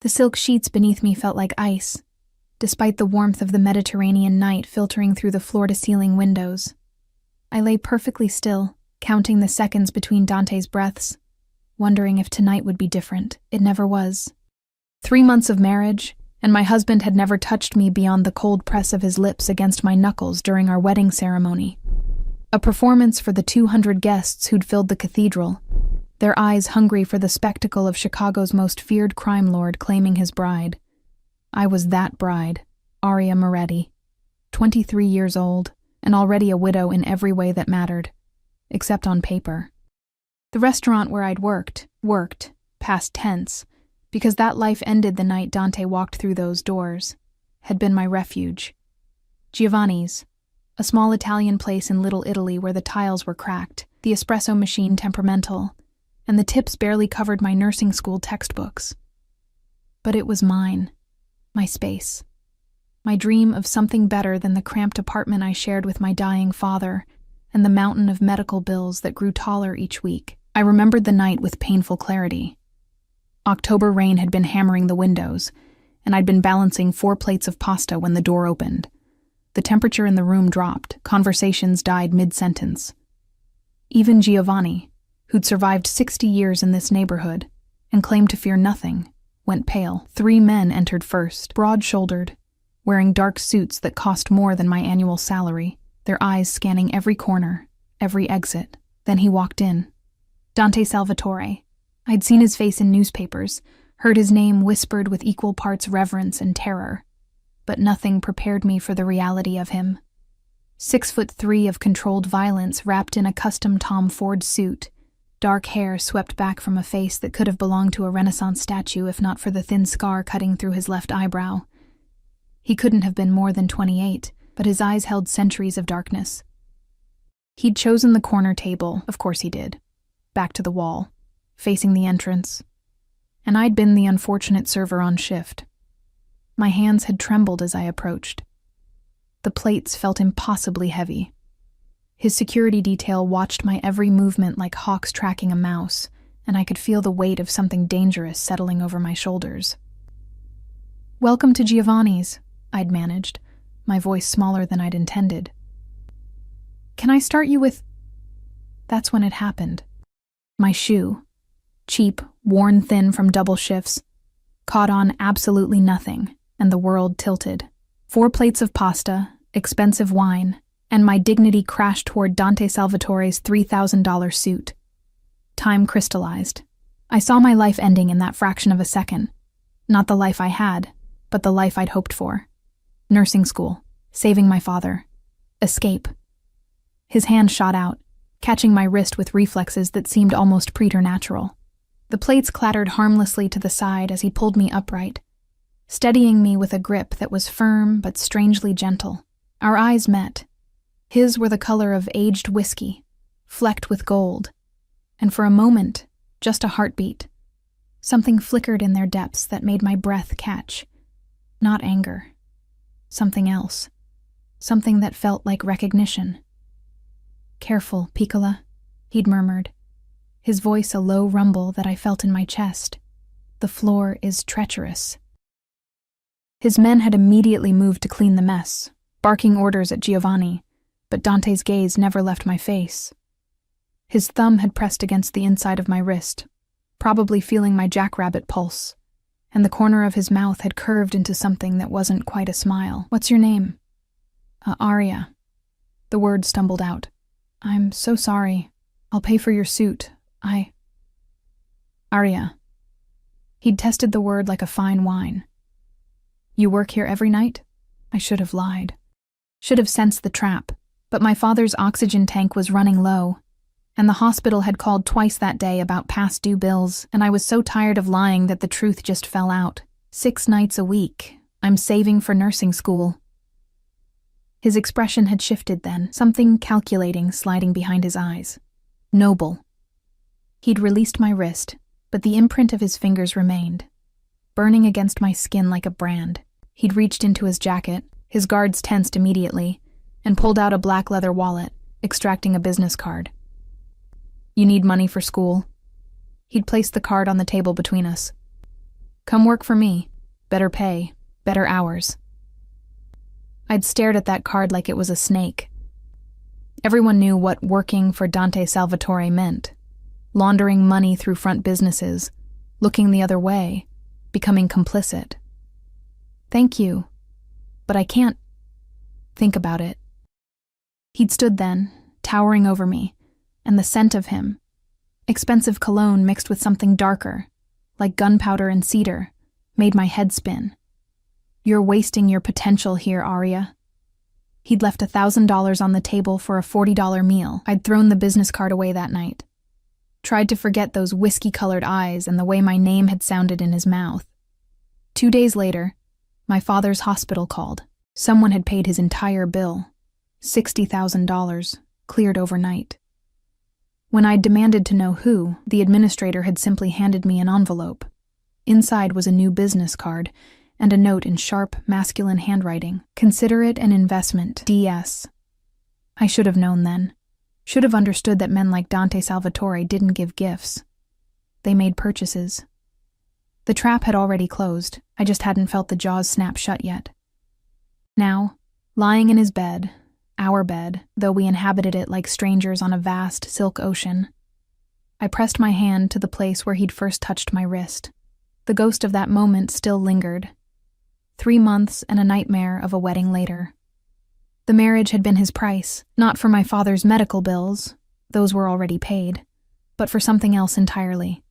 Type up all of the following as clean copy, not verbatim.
The silk sheets beneath me felt like ice, despite the warmth of the Mediterranean night filtering through the floor-to-ceiling windows. I lay perfectly still, counting the seconds between Dante's breaths, wondering if tonight would be different. It never was. 3 months of marriage, and my husband had never touched me beyond the cold press of his lips against my knuckles during our wedding ceremony. A performance for the 200 guests who'd filled the cathedral, their eyes hungry for the spectacle of Chicago's most feared crime lord claiming his bride. I was that bride, Aria Moretti, 23 years old, and already a widow in every way that mattered, except on paper. The restaurant where I'd worked, past tense, because that life ended the night Dante walked through those doors, had been my refuge. Giovanni's, a small Italian place in Little Italy where the tiles were cracked, the espresso machine temperamental, and the tips barely covered my nursing school textbooks. But it was mine, my space, my dream of something better than the cramped apartment I shared with my dying father and the mountain of medical bills that grew taller each week. I remembered the night with painful clarity. October rain had been hammering the windows, and I'd been balancing 4 plates of pasta when the door opened. The temperature in the room dropped, conversations died mid-sentence. Even Giovanni, who'd survived 60 years in this neighborhood and claimed to fear nothing, went pale. 3 men entered first, broad-shouldered, wearing dark suits that cost more than my annual salary, their eyes scanning every corner, every exit. Then he walked in. Dante Salvatore. I'd seen his face in newspapers, heard his name whispered with equal parts reverence and terror, but nothing prepared me for the reality of him. 6'3" of controlled violence wrapped in a custom Tom Ford suit, dark hair swept back from a face that could have belonged to a Renaissance statue if not for the thin scar cutting through his left eyebrow. He couldn't have been more than 28, but his eyes held centuries of darkness. He'd chosen the corner table, of course he did, back to the wall, facing the entrance, and I'd been the unfortunate server on shift. My hands had trembled as I approached. The plates felt impossibly heavy. His security detail watched my every movement like hawks tracking a mouse, and I could feel the weight of something dangerous settling over my shoulders. "Welcome to Giovanni's," I'd managed, my voice smaller than I'd intended. "Can I start you with—" That's when it happened. My shoe, cheap, worn thin from double shifts, caught on absolutely nothing, and the world tilted. 4 plates of pasta, expensive wine, and my dignity crashed toward Dante Salvatore's $3,000 suit. Time crystallized. I saw my life ending in that fraction of a second. Not the life I had, but the life I'd hoped for. Nursing school, saving my father, escape. His hand shot out, catching my wrist with reflexes that seemed almost preternatural. The plates clattered harmlessly to the side as he pulled me upright, steadying me with a grip that was firm but strangely gentle. Our eyes met. His were the color of aged whiskey, flecked with gold, and for a moment, just a heartbeat. Something flickered in their depths that made my breath catch. Not anger. Something else. Something that felt like recognition. "Careful, Piccola," he'd murmured, his voice a low rumble that I felt in my chest. "The floor is treacherous." His men had immediately moved to clean the mess, barking orders at Giovanni, but Dante's gaze never left my face. His thumb had pressed against the inside of my wrist, probably feeling my jackrabbit pulse, and the corner of his mouth had curved into something that wasn't quite a smile. "What's your name?" "Aria." The word stumbled out. "I'm so sorry. I'll pay for your suit. Aria." He'd tested the word like a fine wine. "You work here every night?" I should have lied. Should have sensed the trap, but my father's oxygen tank was running low, and the hospital had called twice that day about past due bills, and I was so tired of lying that the truth just fell out. 6 nights a week. I'm saving for nursing school. His expression had shifted then, something calculating sliding behind his eyes. Noble. He'd released my wrist, but the imprint of his fingers remained, burning against my skin like a brand. He'd reached into his jacket, his guards tensed immediately, and pulled out a black leather wallet, extracting a business card. "You need money for school?" He'd placed the card on the table between us. Come work for me. Better pay, better hours. I'd stared at that card like it was a snake. Everyone knew what working for Dante Salvatore meant. Laundering money through front businesses, looking the other way, becoming complicit. Thank you, but I can't think about it. He'd stood then, towering over me, and the scent of him, expensive cologne mixed with something darker, like gunpowder and cedar, made my head spin. You're wasting your potential here, Arya. He'd left $1,000 on the table for a $40 meal. I'd thrown the business card away that night. Tried to forget those whiskey-colored eyes and the way my name had sounded in his mouth. 2 days later, my father's hospital called. Someone had paid his entire bill, $60,000, cleared overnight. When I'd demanded to know who, the administrator had simply handed me an envelope. Inside was a new business card and a note in sharp, masculine handwriting. Consider it an investment, DS. I should have known then. Should have understood that men like Dante Salvatore didn't give gifts. They made purchases. The trap had already closed. I just hadn't felt the jaws snap shut yet. Now, lying in his bed, our bed, though we inhabited it like strangers on a vast silk ocean, I pressed my hand to the place where he'd first touched my wrist. The ghost of that moment still lingered. 3 months and a nightmare of a wedding later. The marriage had been his price, not for my father's medical bills, those were already paid, but for something else entirely.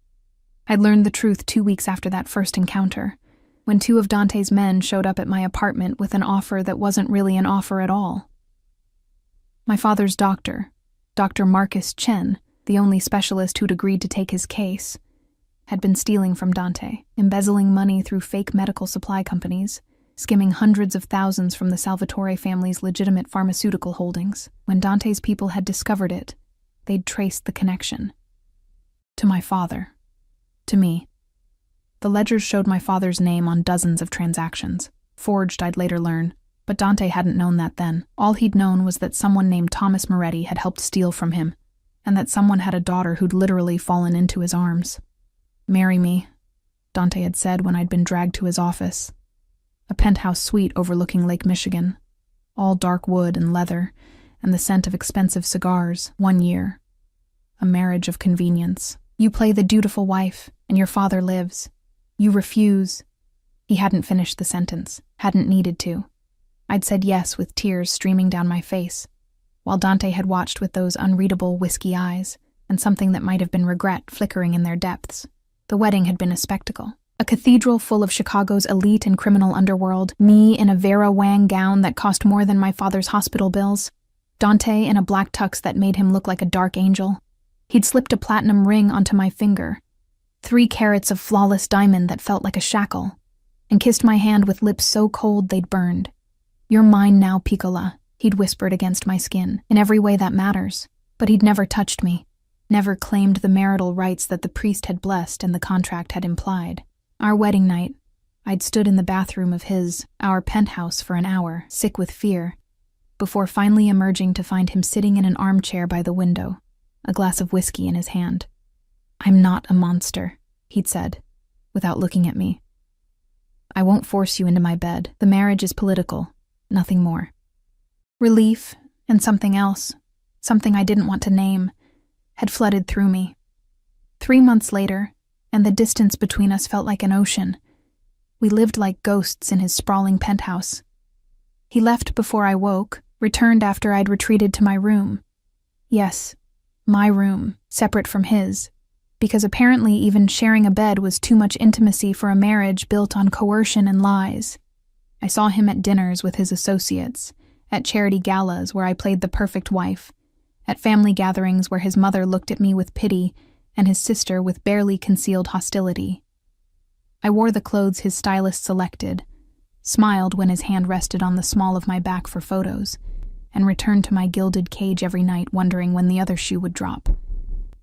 I'd learned the truth 2 weeks after that first encounter, when 2 of Dante's men showed up at my apartment with an offer that wasn't really an offer at all. My father's doctor, Dr. Marcus Chen, the only specialist who'd agreed to take his case, had been stealing from Dante, embezzling money through fake medical supply companies, skimming hundreds of thousands from the Salvatore family's legitimate pharmaceutical holdings. When Dante's people had discovered it, they'd traced the connection. To my father. To me. The ledgers showed my father's name on dozens of transactions. Forged, I'd later learn, but Dante hadn't known that then. All he'd known was that someone named Thomas Moretti had helped steal from him, and that someone had a daughter who'd literally fallen into his arms. "Marry me," Dante had said when I'd been dragged to his office. A penthouse suite overlooking Lake Michigan, all dark wood and leather, and the scent of expensive cigars. 1 year. A marriage of convenience. You play the dutiful wife, and your father lives. You refuse. He hadn't finished the sentence, hadn't needed to. I'd said yes with tears streaming down my face, while Dante had watched with those unreadable whiskey eyes, and something that might have been regret flickering in their depths. The wedding had been a spectacle. A cathedral full of Chicago's elite and criminal underworld, me in a Vera Wang gown that cost more than my father's hospital bills, Dante in a black tux that made him look like a dark angel. He'd slipped a platinum ring onto my finger, 3 carats of flawless diamond that felt like a shackle, and kissed my hand with lips so cold they'd burned. "You're mine now, Piccola," he'd whispered against my skin, in every way that matters, but he'd never touched me. Never claimed the marital rights that the priest had blessed and the contract had implied. Our wedding night, I'd stood in the bathroom of our penthouse for an hour, sick with fear, before finally emerging to find him sitting in an armchair by the window, a glass of whiskey in his hand. "I'm not a monster," he'd said, without looking at me. "I won't force you into my bed. The marriage is political, nothing more." Relief, and something else, something I didn't want to name, had flooded through me. 3 months later, and the distance between us felt like an ocean. We lived like ghosts in his sprawling penthouse. He left before I woke, returned after I'd retreated to my room. Yes, my room, separate from his, because apparently even sharing a bed was too much intimacy for a marriage built on coercion and lies. I saw him at dinners with his associates, at charity galas where I played the perfect wife, at family gatherings where his mother looked at me with pity and his sister with barely concealed hostility. I wore the clothes his stylist selected, smiled when his hand rested on the small of my back for photos, and returned to my gilded cage every night wondering when the other shoe would drop.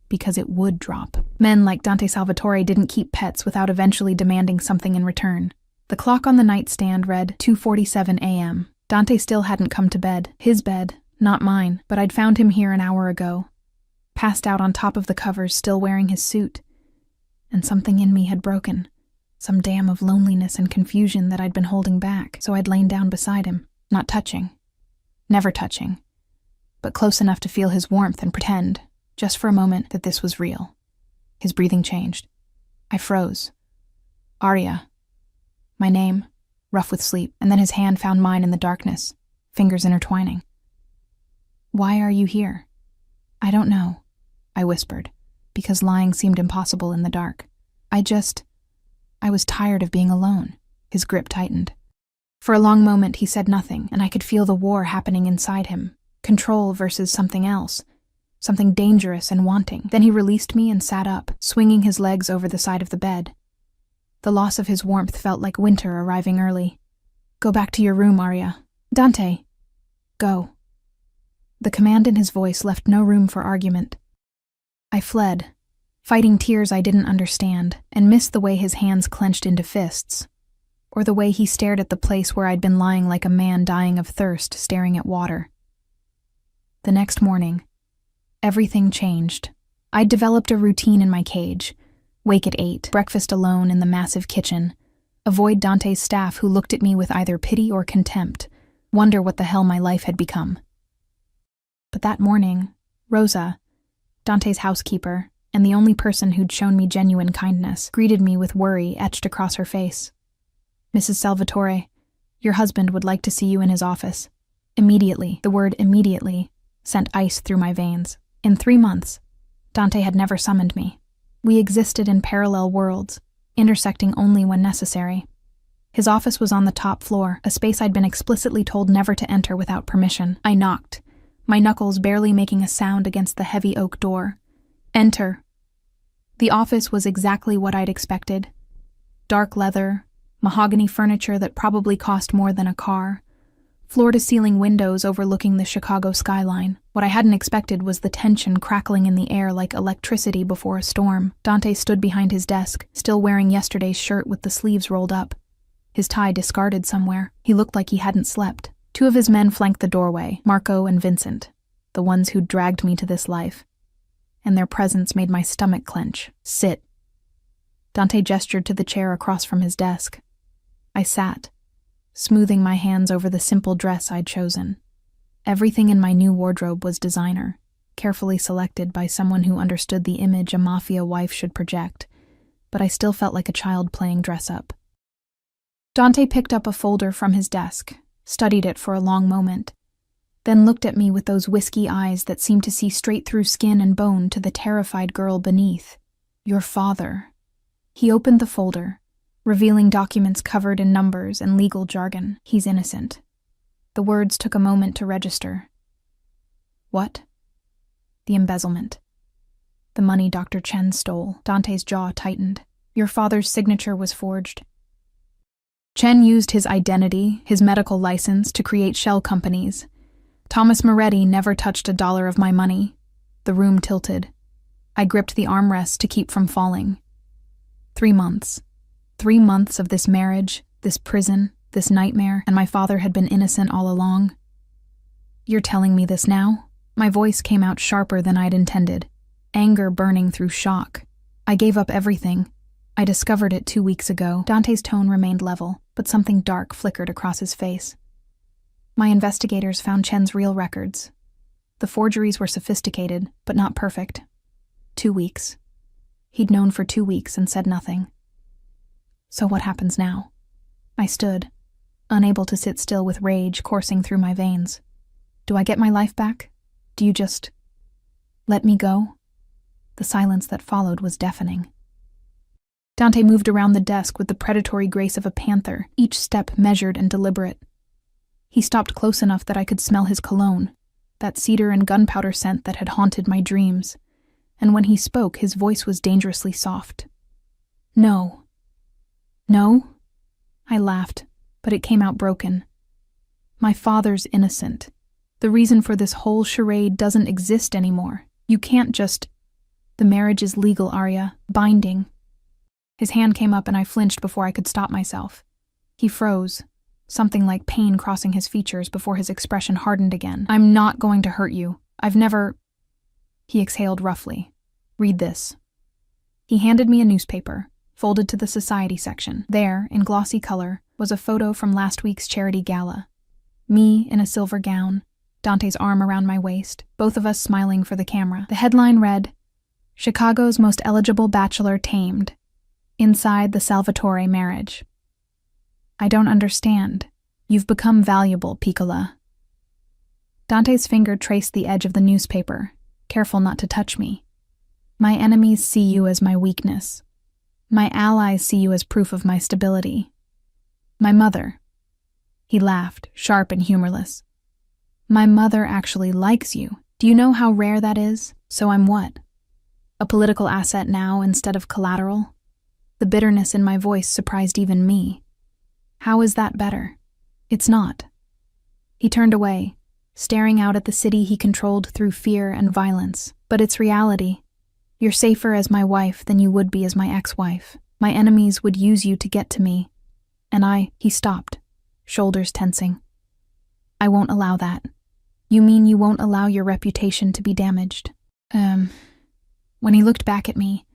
Because it would drop. Men like Dante Salvatore didn't keep pets without eventually demanding something in return. The clock on the nightstand read 2:47 a.m. Dante still hadn't come to bed. His bed, not mine, but I'd found him here an hour ago, passed out on top of the covers, still wearing his suit. And something in me had broken. some dam of loneliness and confusion that I'd been holding back, so I'd lain down beside him, not touching. Never touching, but close enough to feel his warmth and pretend, just for a moment, that this was real. His breathing changed. I froze. Arya. My name, rough with sleep, and then his hand found mine in the darkness, fingers intertwining. Why are you here? I don't know, I whispered, because lying seemed impossible in the dark. I was tired of being alone. His grip tightened. For a long moment he said nothing, and I could feel the war happening inside him. Control versus something else. Something dangerous and wanting. Then he released me and sat up, swinging his legs over the side of the bed. The loss of his warmth felt like winter arriving early. Go back to your room, Arya. Dante. Go. The command in his voice left no room for argument. I fled, fighting tears I didn't understand, and missed the way his hands clenched into fists, or the way he stared at the place where I'd been lying like a man dying of thirst, staring at water. The next morning, everything changed. I'd developed a routine in my cage. Wake at 8, breakfast alone in the massive kitchen, avoid Dante's staff who looked at me with either pity or contempt, wonder what the hell my life had become. But that morning, Rosa, Dante's housekeeper, and the only person who'd shown me genuine kindness, greeted me with worry etched across her face. Mrs. Salvatore, your husband would like to see you in his office. Immediately, the word immediately, sent ice through my veins. In 3 months, Dante had never summoned me. We existed in parallel worlds, intersecting only when necessary. His office was on the top floor, a space I'd been explicitly told never to enter without permission. I knocked, my knuckles barely making a sound against the heavy oak door. Enter. The office was exactly what I'd expected. Dark leather, mahogany furniture that probably cost more than a car, floor-to-ceiling windows overlooking the Chicago skyline. What I hadn't expected was the tension crackling in the air like electricity before a storm. Dante stood behind his desk, still wearing yesterday's shirt with the sleeves rolled up. His tie discarded somewhere. He looked like he hadn't slept. 2 of his men flanked the doorway, Marco and Vincent, the ones who'd dragged me to this life. And their presence made my stomach clench. Sit. Dante gestured to the chair across from his desk. I sat, smoothing my hands over the simple dress I'd chosen. Everything in my new wardrobe was designer, carefully selected by someone who understood the image a mafia wife should project, but I still felt like a child playing dress-up. Dante picked up a folder from his desk, studied it for a long moment, then looked at me with those whiskey eyes that seemed to see straight through skin and bone to the terrified girl beneath. Your father. He opened the folder, revealing documents covered in numbers and legal jargon. He's innocent. The words took a moment to register. What? The embezzlement. The money Dr. Chen stole. Dante's jaw tightened. Your father's signature was forged. Chen used his identity, his medical license, to create shell companies. Thomas Moretti never touched $1 of my money. The room tilted. I gripped the armrest to keep from falling. 3 months. 3 months of this marriage, this prison, this nightmare, and my father had been innocent all along. You're telling me this now? My voice came out sharper than I'd intended, anger burning through shock. I gave up everything. I discovered it 2 weeks ago. Dante's tone remained level, but something dark flickered across his face. My investigators found Chen's real records. The forgeries were sophisticated, but not perfect. 2 weeks. He'd known for 2 weeks and said nothing. So what happens now? I stood, unable to sit still with rage coursing through my veins. Do I get my life back? Do you just let me go? The silence that followed was deafening. Dante moved around the desk with the predatory grace of a panther, each step measured and deliberate. He stopped close enough that I could smell his cologne, that cedar and gunpowder scent that had haunted my dreams, and when he spoke, his voice was dangerously soft. No. No? I laughed, but it came out broken. My father's innocent. The reason for this whole charade doesn't exist anymore. You can't just... The marriage is legal, Arya. Binding. His hand came up and I flinched before I could stop myself. He froze, something like pain crossing his features before his expression hardened again. I'm not going to hurt you. I've never... He exhaled roughly. Read this. He handed me a newspaper, folded to the society section. There, in glossy color, was a photo from last week's charity gala. Me in a silver gown, Dante's arm around my waist, both of us smiling for the camera. The headline read, "Chicago's Most Eligible Bachelor Tamed. Inside the Salvatore Marriage." "I don't understand. You've become valuable, Piccola." Dante's finger traced the edge of the newspaper, careful not to touch me. "My enemies see you as my weakness. My allies see you as proof of my stability. My mother." He laughed, sharp and humorless. "My mother actually likes you. Do you know how rare that is? So I'm what? A political asset now instead of collateral?" The bitterness in my voice surprised even me. "How is that better?" "It's not." He turned away, staring out at the city he controlled through fear and violence. "But it's reality. You're safer as my wife than you would be as my ex-wife. My enemies would use you to get to me. And He stopped, shoulders tensing. "I won't allow that." "You mean you won't allow your reputation to be damaged?" When he looked back at me,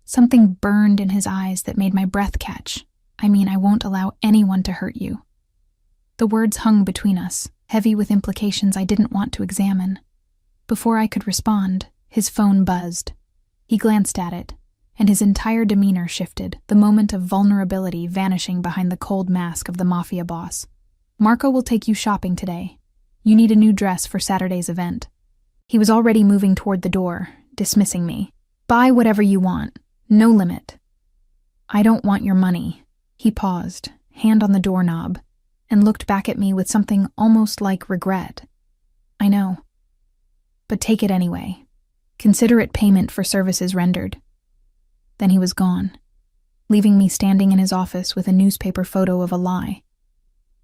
something burned in his eyes that made my breath catch. "I mean, I won't allow anyone to hurt you." The words hung between us, heavy with implications I didn't want to examine. Before I could respond, his phone buzzed. He glanced at it, and his entire demeanor shifted, the moment of vulnerability vanishing behind the cold mask of the Mafia Boss. "Marco will take you shopping today. You need a new dress for Saturday's event." He was already moving toward the door, dismissing me. "Buy whatever you want. No limit." "I don't want your money." He paused, hand on the doorknob, and looked back at me with something almost like regret. "I know. But take it anyway. Consider it payment for services rendered." Then he was gone, leaving me standing in his office with a newspaper photo of a lie,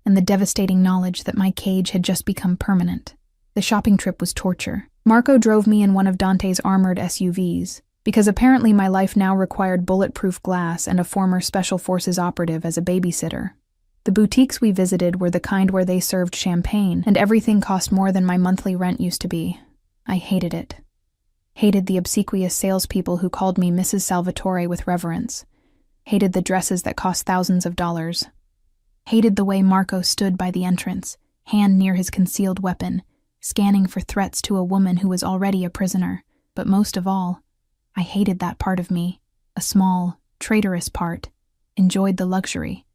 and the devastating knowledge that my cage had just become permanent. The shopping trip was torture. Marco drove me in one of Dante's armored SUVs, because apparently my life now required bulletproof glass and a former Special Forces operative as a babysitter. The boutiques we visited were the kind where they served champagne, and everything cost more than my monthly rent used to be. I hated it. Hated the obsequious salespeople who called me Mrs. Salvatore with reverence. Hated the dresses that cost thousands of dollars. Hated the way Marco stood by the entrance, hand near his concealed weapon, scanning for threats to a woman who was already a prisoner. But most of all, I hated that part of me, a small, traitorous part, enjoyed the luxury.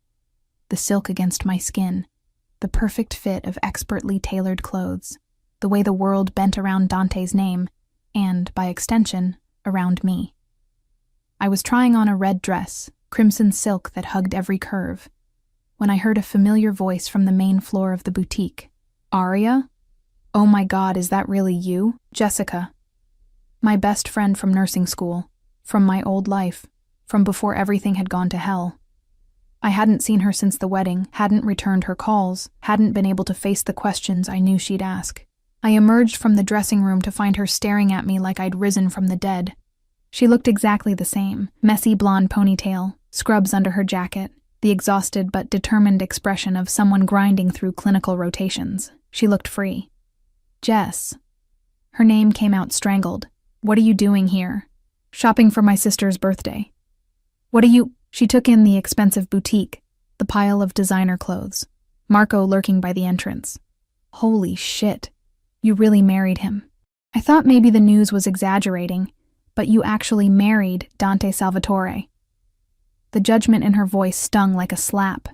The silk against my skin, the perfect fit of expertly tailored clothes, the way the world bent around Dante's name, and, by extension, around me. I was trying on a red dress, crimson silk that hugged every curve, when I heard a familiar voice from the main floor of the boutique. "Aria? Oh my God, is that really you?" "Jessica. My best friend from nursing school, from my old life, from before everything had gone to hell." I hadn't seen her since the wedding, hadn't returned her calls, hadn't been able to face the questions I knew she'd ask. I emerged from the dressing room to find her staring at me like I'd risen from the dead. She looked exactly the same, messy blonde ponytail, scrubs under her jacket, the exhausted but determined expression of someone grinding through clinical rotations. She looked free. "Jess." Her name came out strangled. "What are you doing here?" "Shopping for my sister's birthday." "What are you—" She took in the expensive boutique, the pile of designer clothes, Marco lurking by the entrance. "Holy shit. You really married him." "I thought maybe the news was exaggerating, but you actually married Dante Salvatore." The judgment in her voice stung like a slap.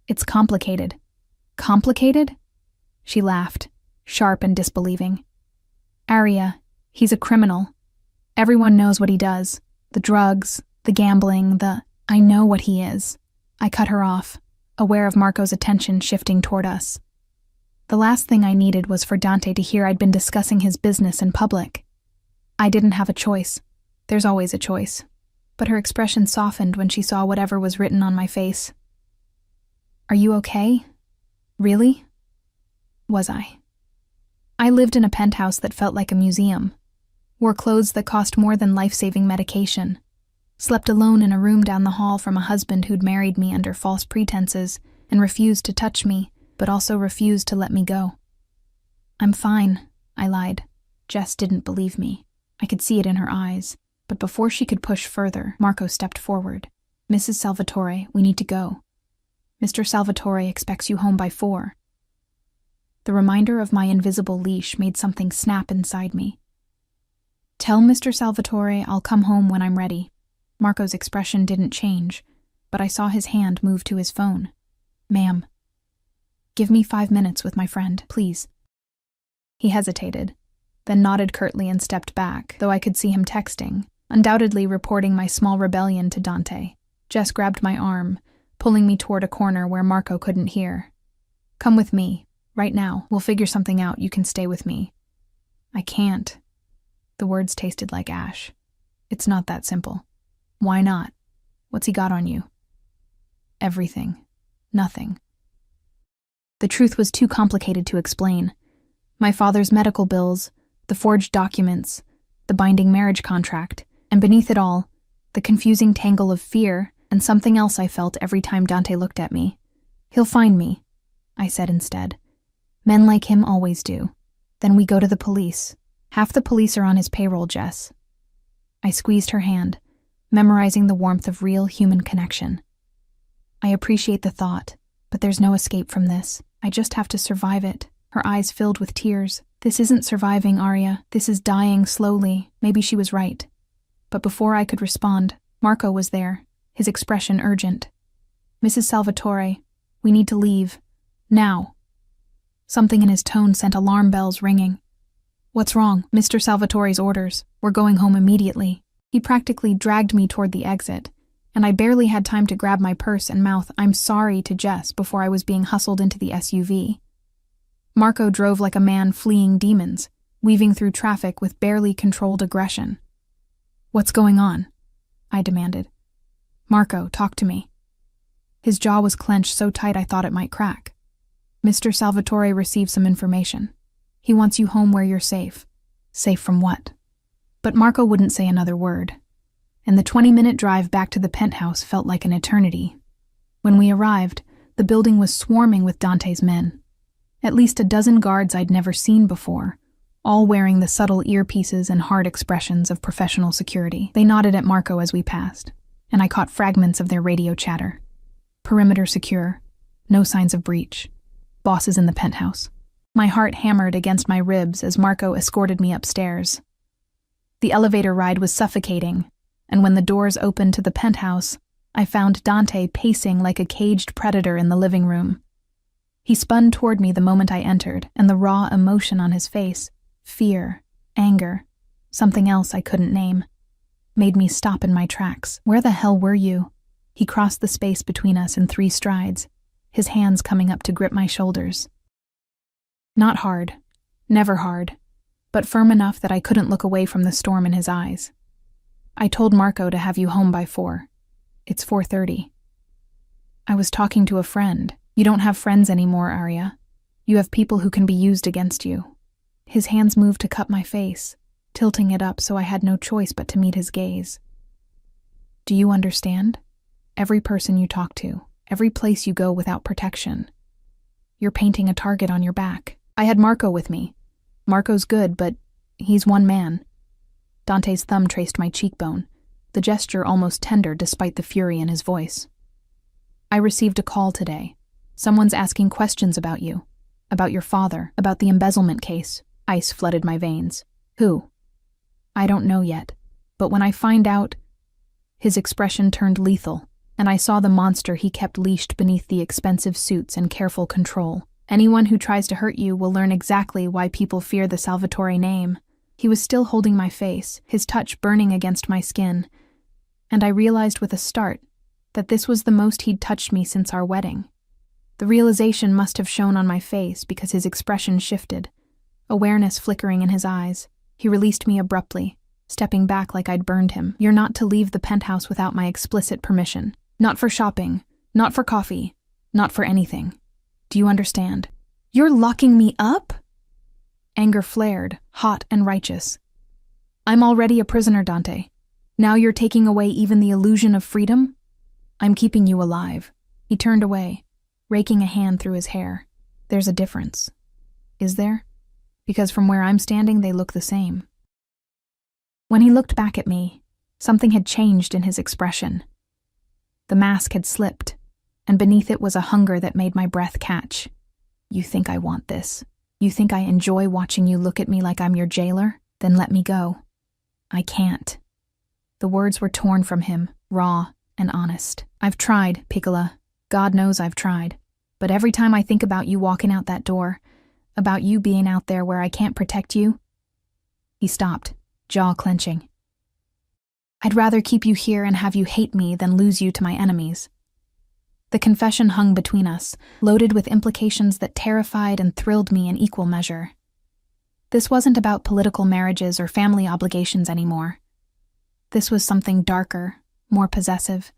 "It's complicated." "Complicated?" She laughed, sharp and disbelieving. "Aria, he's a criminal. Everyone knows what he does. The drugs, the gambling, I know what he is." I cut her off, aware of Marco's attention shifting toward us. The last thing I needed was for Dante to hear I'd been discussing his business in public. I didn't have a choice. There's always a choice. But her expression softened when she saw whatever was written on my face. "Are you okay? Really?" Was I? I lived in a penthouse that felt like a museum, wore clothes that cost more than life-saving medication, slept alone in a room down the hall from a husband who'd married me under false pretenses and refused to touch me, but also refused to let me go. "I'm fine," I lied. Jess didn't believe me. I could see it in her eyes, but before she could push further, Marco stepped forward. Mrs. Salvatore, we need to go. Mr. Salvatore expects you home by 4. The reminder of my invisible leash made something snap inside me. Tell Mr. Salvatore I'll come home when I'm ready. Marco's expression didn't change, but I saw his hand move to his phone. Ma'am. Give me 5 minutes with my friend, please. He hesitated, then nodded curtly and stepped back, though I could see him texting, undoubtedly reporting my small rebellion to Dante. Jess grabbed my arm, pulling me toward a corner where Marco couldn't hear. Come with me, right now. We'll figure something out. You can stay with me. I can't. The words tasted like ash. It's not that simple. Why not? What's he got on you? Everything. Nothing. The truth was too complicated to explain. My father's medical bills, the forged documents, the binding marriage contract, and beneath it all, the confusing tangle of fear and something else I felt every time Dante looked at me. He'll find me, I said instead. Men like him always do. Then we go to the police. Half the police are on his payroll, Jess. I squeezed her hand, memorizing the warmth of real human connection. I appreciate the thought, but there's no escape from this. I just have to survive it. Her eyes filled with tears. This isn't surviving, Arya. This is dying slowly. Maybe she was right. But before I could respond, Marco was there, his expression urgent. Mrs. Salvatore, we need to leave. Now. Something in his tone sent alarm bells ringing. What's wrong? Mr. Salvatore's orders. We're going home immediately. He practically dragged me toward the exit, and I barely had time to grab my purse and mouth "I'm sorry" to Jess before I was being hustled into the SUV. Marco drove like a man fleeing demons, weaving through traffic with barely controlled aggression. What's going on? I demanded. Marco, talk to me. His jaw was clenched so tight I thought it might crack. Mr. Salvatore received some information. He wants you home where you're safe. Safe from what? But Marco wouldn't say another word, and the 20-minute drive back to the penthouse felt like an eternity. When we arrived, the building was swarming with Dante's men. At least a dozen guards I'd never seen before, all wearing the subtle earpieces and hard expressions of professional security. They nodded at Marco as we passed, and I caught fragments of their radio chatter. Perimeter secure. No signs of breach. Boss is in the penthouse. My heart hammered against my ribs as Marco escorted me upstairs. The elevator ride was suffocating, and when the doors opened to the penthouse, I found Dante pacing like a caged predator in the living room. He spun toward me the moment I entered, and the raw emotion on his face, fear, anger, something else I couldn't name, made me stop in my tracks. Where the hell were you? He crossed the space between us in 3 strides, his hands coming up to grip my shoulders. Not hard, never hard, but firm enough that I couldn't look away from the storm in his eyes. I told Marco to have you home by 4. It's 4:30. I was talking to a friend. You don't have friends anymore, Arya. You have people who can be used against you. His hands moved to cup my face, tilting it up so I had no choice but to meet his gaze. Do you understand? Every person you talk to, every place you go without protection. You're painting a target on your back. I had Marco with me. Marco's good, but he's one man. Dante's thumb traced my cheekbone, the gesture almost tender despite the fury in his voice. I received a call today. Someone's asking questions about you, about your father, about the embezzlement case. Ice flooded my veins. Who? I don't know yet, but when I find out... His expression turned lethal, and I saw the monster he kept leashed beneath the expensive suits and careful control. Anyone who tries to hurt you will learn exactly why people fear the Salvatore name. He was still holding my face, his touch burning against my skin, and I realized with a start that this was the most he'd touched me since our wedding. The realization must have shown on my face because his expression shifted, awareness flickering in his eyes. He released me abruptly, stepping back like I'd burned him. You're not to leave the penthouse without my explicit permission. Not for shopping, not for coffee, not for anything. Do you understand? You're locking me up? Anger flared, hot and righteous. I'm already a prisoner, Dante. Now you're taking away even the illusion of freedom? I'm keeping you alive. He turned away, raking a hand through his hair. There's a difference. Is there? Because from where I'm standing, they look the same. When he looked back at me, something had changed in his expression. The mask had slipped, and beneath it was a hunger that made my breath catch. You think I want this? You think I enjoy watching you look at me like I'm your jailer? Then let me go. I can't. The words were torn from him, raw and honest. I've tried, Piccola. God knows I've tried. But every time I think about you walking out that door, about you being out there where I can't protect you. He stopped, jaw clenching. I'd rather keep you here and have you hate me than lose you to my enemies. The confession hung between us, loaded with implications that terrified and thrilled me in equal measure. This wasn't about political marriages or family obligations anymore. This was something darker, more possessive.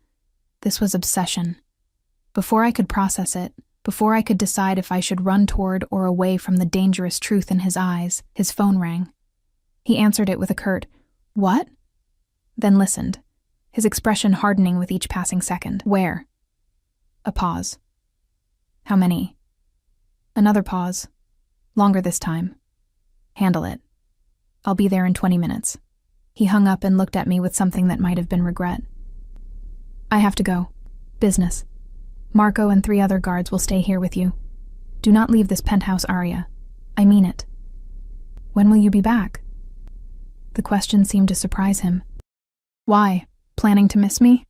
This was obsession. Before I could process it, before I could decide if I should run toward or away from the dangerous truth in his eyes, his phone rang. He answered it with a curt, "What?" Then listened, his expression hardening with each passing second. "Where?" A pause. "How many?" Another pause. Longer this time. "Handle it. I'll be there in 20 minutes. He hung up and looked at me with something that might have been regret. "I have to go. Business. Marco and 3 other guards will stay here with you. Do not leave this penthouse, Arya. I mean it." "When will you be back?" The question seemed to surprise him. "Why? Planning to miss me?"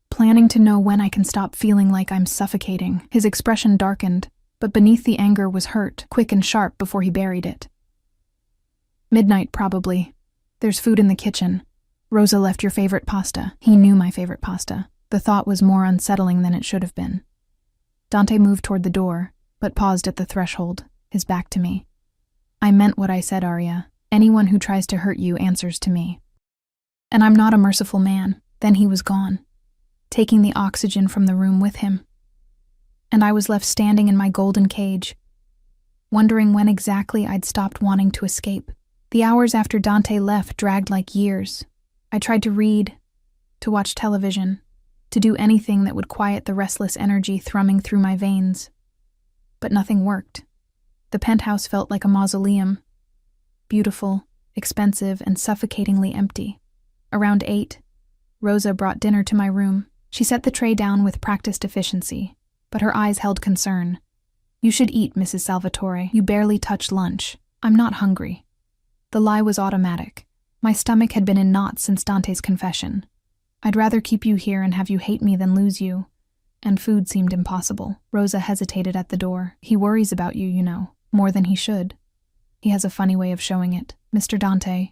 "Planning to know when I can stop feeling like I'm suffocating." His expression darkened, but beneath the anger was hurt, quick and sharp before he buried it. "Midnight, probably. There's food in the kitchen. Rosa left your favorite pasta." He knew my favorite pasta. The thought was more unsettling than it should have been. Dante moved toward the door, but paused at the threshold, his back to me. "I meant what I said, Arya. Anyone who tries to hurt you answers to me. And I'm not a merciful man." Then he was gone, taking the oxygen from the room with him. And I was left standing in my golden cage, wondering when exactly I'd stopped wanting to escape. The hours after Dante left dragged like years. I tried to read, to watch television, to do anything that would quiet the restless energy thrumming through my veins. But nothing worked. The penthouse felt like a mausoleum. Beautiful, expensive, and suffocatingly empty. Around 8, Rosa brought dinner to my room. She set the tray down with practiced efficiency, but her eyes held concern. "You should eat, Mrs. Salvatore. You barely touched lunch." "I'm not hungry." The lie was automatic. My stomach had been in knots since Dante's confession. "I'd rather keep you here and have you hate me than lose you." And food seemed impossible. Rosa hesitated at the door. "He worries about you, you know, more than he should. He has a funny way of showing it. Mr. Dante.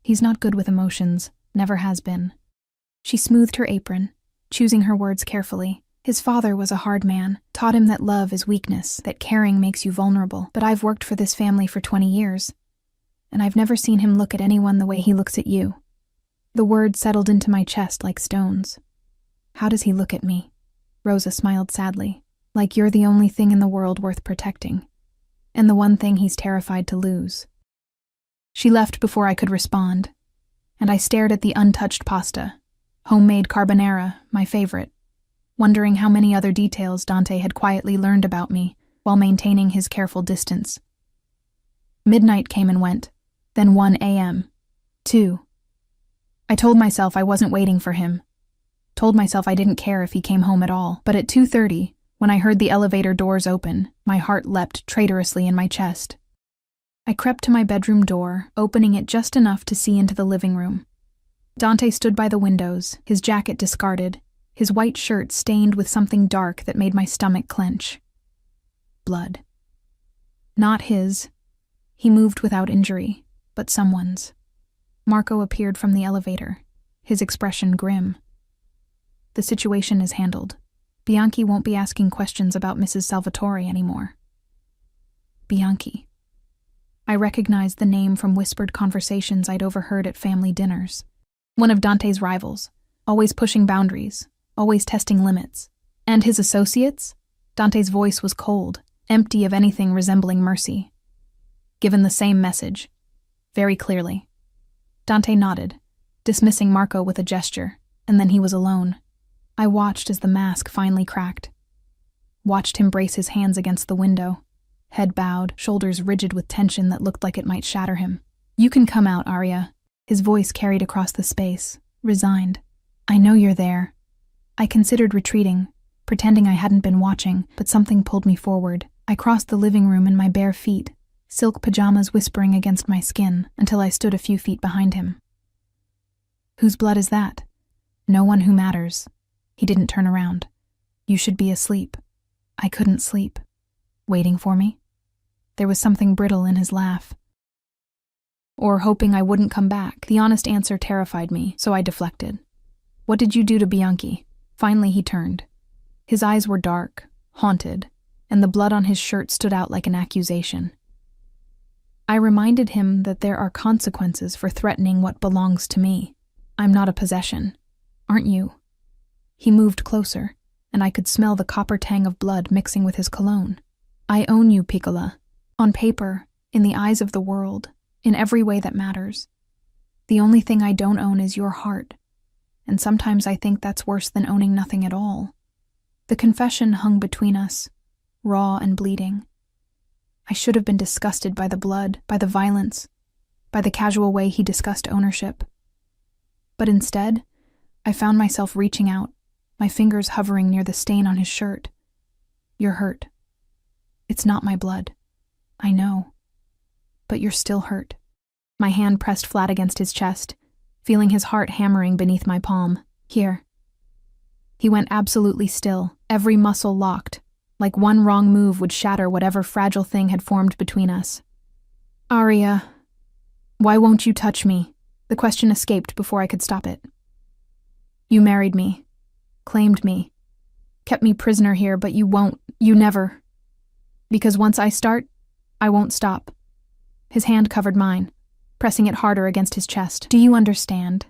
He's not good with emotions, never has been." She smoothed her apron, choosing her words carefully. "His father was a hard man, taught him that love is weakness, that caring makes you vulnerable. But I've worked for this family for 20 years, and I've never seen him look at anyone the way he looks at you." The words settled into my chest like stones. "How does he look at me?" Rosa smiled sadly. "Like you're the only thing in the world worth protecting, and the one thing he's terrified to lose." She left before I could respond, and I stared at the untouched pasta, homemade carbonara, my favorite, wondering how many other details Dante had quietly learned about me while maintaining his careful distance. Midnight came and went, then 1 a.m., 2. I told myself I wasn't waiting for him, told myself I didn't care if he came home at all, but at 2:30, when I heard the elevator doors open, my heart leapt traitorously in my chest. I crept to my bedroom door, opening it just enough to see into the living room. Dante stood by the windows, his jacket discarded, his white shirt stained with something dark that made my stomach clench. Blood. Not his. He moved without injury, but someone's. Marco appeared from the elevator, his expression grim. "The situation is handled. Bianchi won't be asking questions about Mrs. Salvatore anymore." Bianchi. I recognized the name from whispered conversations I'd overheard at family dinners. One of Dante's rivals, always pushing boundaries, always testing limits. And his associates? Dante's voice was cold, empty of anything resembling mercy. Given the same message, very clearly. Dante nodded, dismissing Marco with a gesture, and then he was alone. I watched as the mask finally cracked. Watched him brace his hands against the window, head bowed, shoulders rigid with tension that looked like it might shatter him. "You can come out, Arya." His voice carried across the space, resigned. "I know you're there. I considered retreating, pretending I hadn't been watching, but something pulled me forward. I crossed the living room in my bare feet, silk pajamas whispering against my skin, until I stood a few feet behind him. Whose blood is that? No one who matters. He didn't turn around. You should be asleep. I couldn't sleep. Waiting for me? There was something brittle in his laugh. Or hoping I wouldn't come back. The honest answer terrified me, so I deflected. What did you do to Bianchi? Finally he turned. His eyes were dark, haunted, and the blood on his shirt stood out like an accusation. I reminded him that there are consequences for threatening what belongs to me. I'm not a possession. Aren't you? He moved closer, and I could smell the copper tang of blood mixing with his cologne. I own you, Piccola. On paper, in the eyes of the world, in every way that matters. The only thing I don't own is your heart, and sometimes I think that's worse than owning nothing at all. The confession hung between us, raw and bleeding. I should have been disgusted by the blood, by the violence, by the casual way he discussed ownership. But instead, I found myself reaching out, my fingers hovering near the stain on his shirt. You're hurt. It's not my blood. I know. But you're still hurt. My hand pressed flat against his chest, feeling his heart hammering beneath my palm. Here. He went absolutely still, every muscle locked, like one wrong move would shatter whatever fragile thing had formed between us. Aria, why won't you touch me? The question escaped before I could stop it. You married me, claimed me, kept me prisoner here, but you won't, you never. Because once I start, I won't stop. His hand covered mine, pressing it harder against his chest. Do you understand?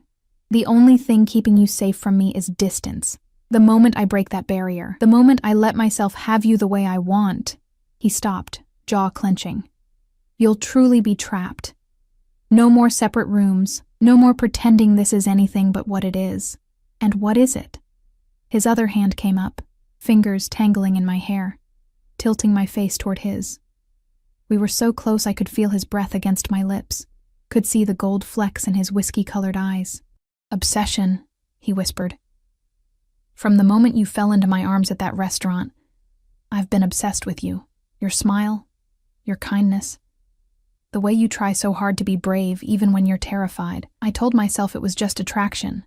The only thing keeping you safe from me is distance. The moment I break that barrier, the moment I let myself have you the way I want. He stopped, jaw clenching. You'll truly be trapped. No more separate rooms, no more pretending this is anything but what it is. And what is it? His other hand came up, fingers tangling in my hair, tilting my face toward his. We were so close I could feel his breath against my lips, could see the gold flecks in his whiskey-colored eyes. Obsession, he whispered. From the moment you fell into my arms at that restaurant, I've been obsessed with you. Your smile, your kindness, the way you try so hard to be brave even when you're terrified. I told myself it was just attraction,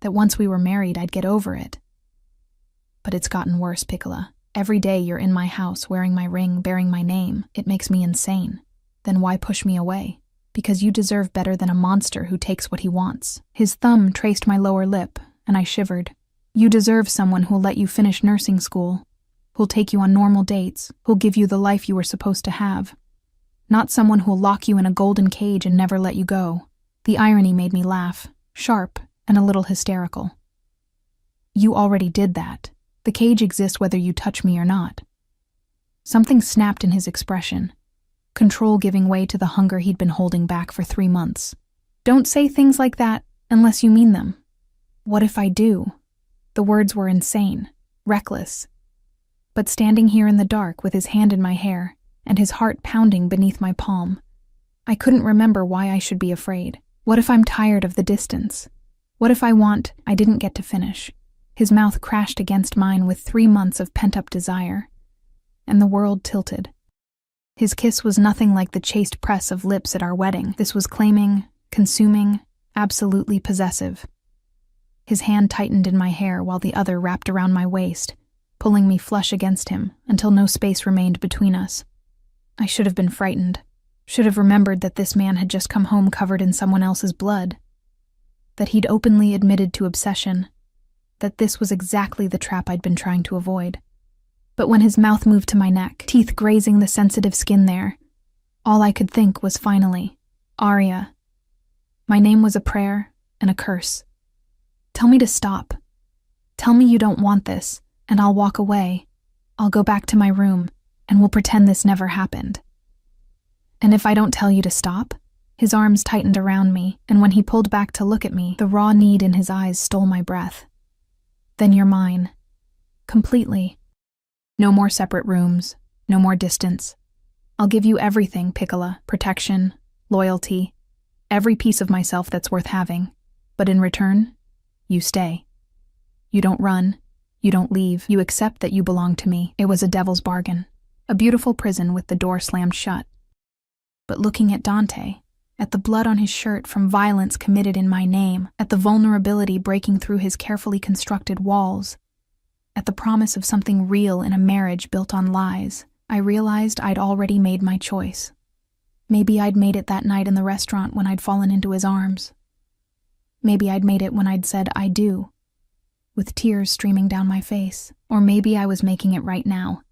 that once we were married I'd get over it. But it's gotten worse, Piccola. Every day you're in my house wearing my ring, bearing my name. It makes me insane. Then why push me away? Because you deserve better than a monster who takes what he wants. His thumb traced my lower lip, and I shivered. You deserve someone who'll let you finish nursing school, who'll take you on normal dates, who'll give you the life you were supposed to have. Not someone who'll lock you in a golden cage and never let you go. The irony made me laugh, sharp and a little hysterical. You already did that. The cage exists whether you touch me or not. Something snapped in his expression, control giving way to the hunger he'd been holding back for 3 months. Don't say things like that unless you mean them. What if I do? The words were insane, reckless. But standing here in the dark with his hand in my hair and his heart pounding beneath my palm, I couldn't remember why I should be afraid. What if I'm tired of the distance? What if I didn't get to finish? His mouth crashed against mine with 3 months of pent-up desire, and the world tilted. His kiss was nothing like the chaste press of lips at our wedding. This was claiming, consuming, absolutely possessive. His hand tightened in my hair while the other wrapped around my waist, pulling me flush against him until no space remained between us. I should have been frightened, should have remembered that this man had just come home covered in someone else's blood, that he'd openly admitted to obsession, that this was exactly the trap I'd been trying to avoid. But when his mouth moved to my neck, teeth grazing the sensitive skin there, all I could think was finally, Aria. My name was a prayer and a curse. Tell me to stop. Tell me you don't want this, and I'll walk away. I'll go back to my room, and we'll pretend this never happened. And if I don't tell you to stop? His arms tightened around me, and when he pulled back to look at me, the raw need in his eyes stole my breath. Then you're mine. Completely. No more separate rooms, no more distance. I'll give you everything, Piccola, protection, loyalty, every piece of myself that's worth having. But in return, you stay. You don't run. You don't leave. You accept that you belong to me. It was a devil's bargain. A beautiful prison with the door slammed shut. But looking at Dante, at the blood on his shirt from violence committed in my name, at the vulnerability breaking through his carefully constructed walls, at the promise of something real in a marriage built on lies, I realized I'd already made my choice. Maybe I'd made it that night in the restaurant when I'd fallen into his arms. Maybe I'd made it when I'd said, "I do," with tears streaming down my face. Or maybe I was making it right now,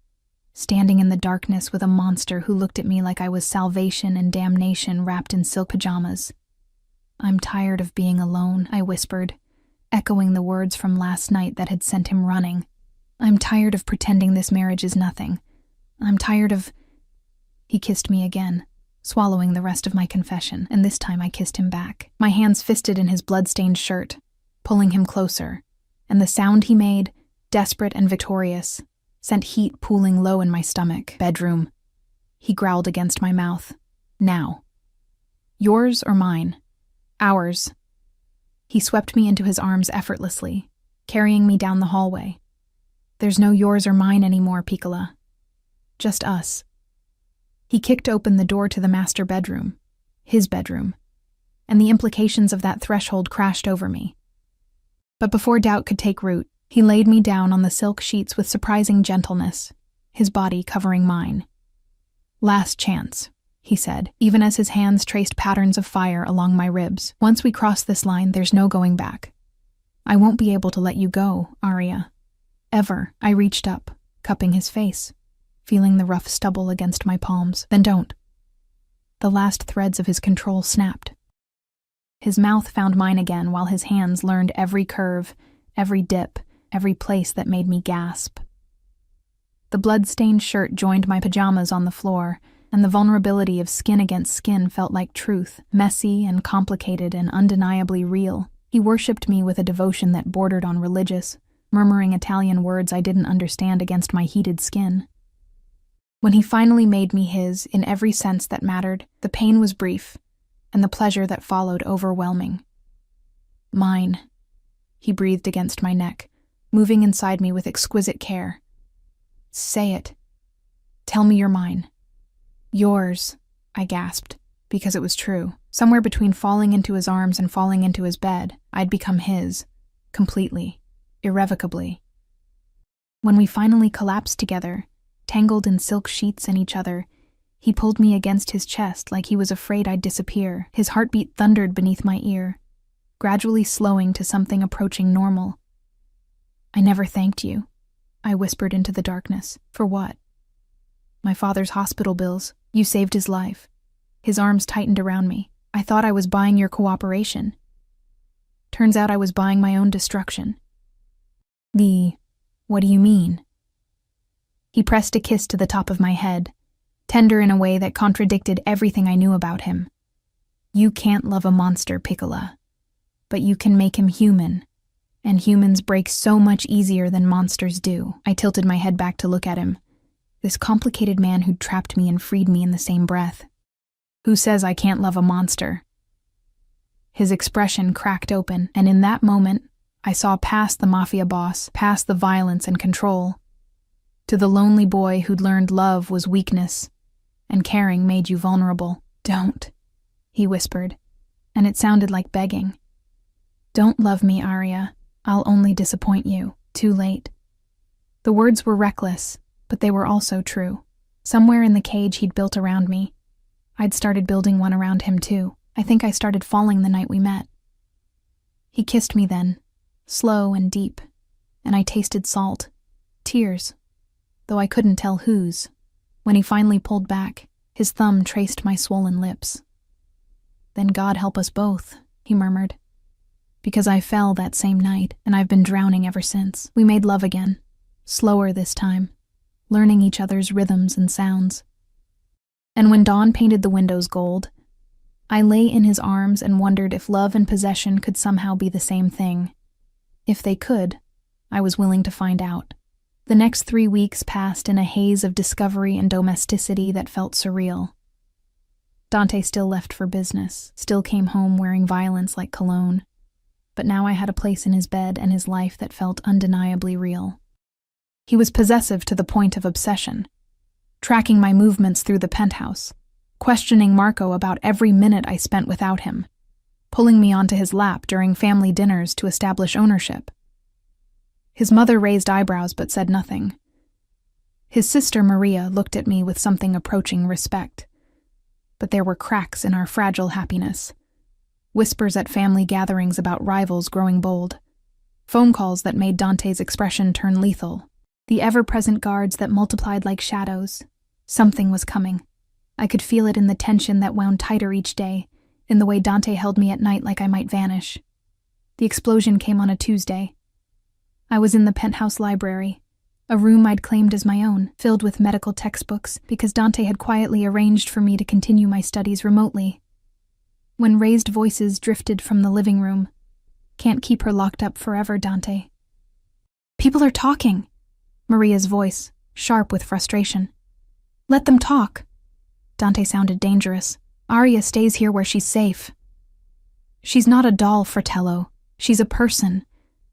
standing in the darkness with a monster who looked at me like I was salvation and damnation wrapped in silk pajamas. "I'm tired of being alone," I whispered, echoing the words from last night that had sent him running. "I'm tired of pretending this marriage is nothing. I'm tired of—" He kissed me again, swallowing the rest of my confession, and this time I kissed him back, my hands fisted in his blood-stained shirt, pulling him closer, and the sound he made, desperate and victorious, sent heat pooling low in my stomach. "Bedroom," he growled against my mouth. "Now. Yours or mine?" "Ours." He swept me into his arms effortlessly, carrying me down the hallway. "There's no yours or mine anymore, Piccola. Just us." He kicked open the door to the master bedroom, his bedroom, and the implications of that threshold crashed over me. But before doubt could take root, he laid me down on the silk sheets with surprising gentleness, his body covering mine. "Last chance," he said, even as his hands traced patterns of fire along my ribs. "Once we cross this line, there's no going back. I won't be able to let you go, Aria. Ever." I reached up, cupping his face, feeling the rough stubble against my palms. "Then don't." The last threads of his control snapped. His mouth found mine again while his hands learned every curve, every dip, every place that made me gasp. The blood-stained shirt joined my pajamas on the floor, and the vulnerability of skin against skin felt like truth, messy and complicated and undeniably real. He worshipped me with a devotion that bordered on religious, murmuring Italian words I didn't understand against my heated skin. When he finally made me his, in every sense that mattered, the pain was brief, and the pleasure that followed overwhelming. "Mine," he breathed against my neck, moving inside me with exquisite care. "Say it. Tell me you're mine." "Yours," I gasped, because it was true. Somewhere between falling into his arms and falling into his bed, I'd become his, completely, irrevocably. When we finally collapsed together, tangled in silk sheets and each other, he pulled me against his chest like he was afraid I'd disappear. His heartbeat thundered beneath my ear, gradually slowing to something approaching normal. "I never thanked you," I whispered into the darkness. "For what?" "My father's hospital bills. You saved his life." His arms tightened around me. "I thought I was buying your cooperation. Turns out I was buying my own destruction." What do you mean?" He pressed a kiss to the top of my head, tender in a way that contradicted everything I knew about him. "You can't love a monster, Piccola, but you can make him human, and humans break so much easier than monsters do." I tilted my head back to look at him, this complicated man who'd trapped me and freed me in the same breath. "Who says I can't love a monster?" His expression cracked open, and in that moment, I saw past the Mafia Boss, past the violence and control, to the lonely boy who'd learned love was weakness, and caring made you vulnerable. "Don't," he whispered, and it sounded like begging. "Don't love me, Aria. I'll only disappoint you. Too late." The words were reckless, but they were also true. Somewhere in the cage he'd built around me, I'd started building one around him too. I think I started falling the night we met. He kissed me then, slow and deep, and I tasted salt, tears, though I couldn't tell whose. When he finally pulled back, his thumb traced my swollen lips. "Then God help us both," he murmured. "Because I fell that same night, and I've been drowning ever since." We made love again, slower this time, learning each other's rhythms and sounds. And when dawn painted the windows gold, I lay in his arms and wondered if love and possession could somehow be the same thing. If they could, I was willing to find out. The next 3 weeks passed in a haze of discovery and domesticity that felt surreal. Dante still left for business, still came home wearing violence like cologne, but now I had a place in his bed and his life that felt undeniably real. He was possessive to the point of obsession, tracking my movements through the penthouse, questioning Marco about every minute I spent without him, pulling me onto his lap during family dinners to establish ownership. His mother raised eyebrows but said nothing. His sister Maria looked at me with something approaching respect. But there were cracks in our fragile happiness. Whispers at family gatherings about rivals growing bold. Phone calls that made Dante's expression turn lethal. The ever-present guards that multiplied like shadows. Something was coming. I could feel it in the tension that wound tighter each day, in the way Dante held me at night like I might vanish. The explosion came on a Tuesday. I was in the penthouse library, a room I'd claimed as my own, filled with medical textbooks because Dante had quietly arranged for me to continue my studies remotely. When raised voices drifted from the living room, "Can't keep her locked up forever, Dante." "People are talking," Maria's voice, sharp with frustration. "Let them talk." Dante sounded dangerous. "Arya stays here where she's safe." "She's not a doll, Fratello. She's a person.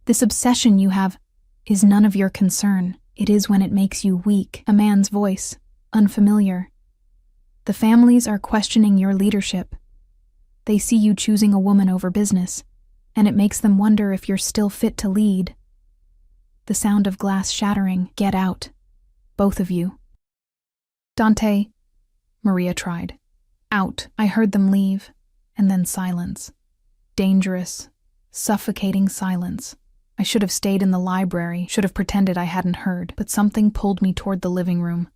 This obsession you have is none of your concern. It is when it makes you weak." A man's voice, unfamiliar. "The families are questioning your leadership. They see you choosing a woman over business, and it makes them wonder if you're still fit to lead." The sound of glass shattering. "Get out. Both of you." "Dante," Maria tried. "Out." I heard them leave, and then silence. Dangerous, suffocating silence. I should have stayed in the library, should have pretended I hadn't heard, but something pulled me toward the living room.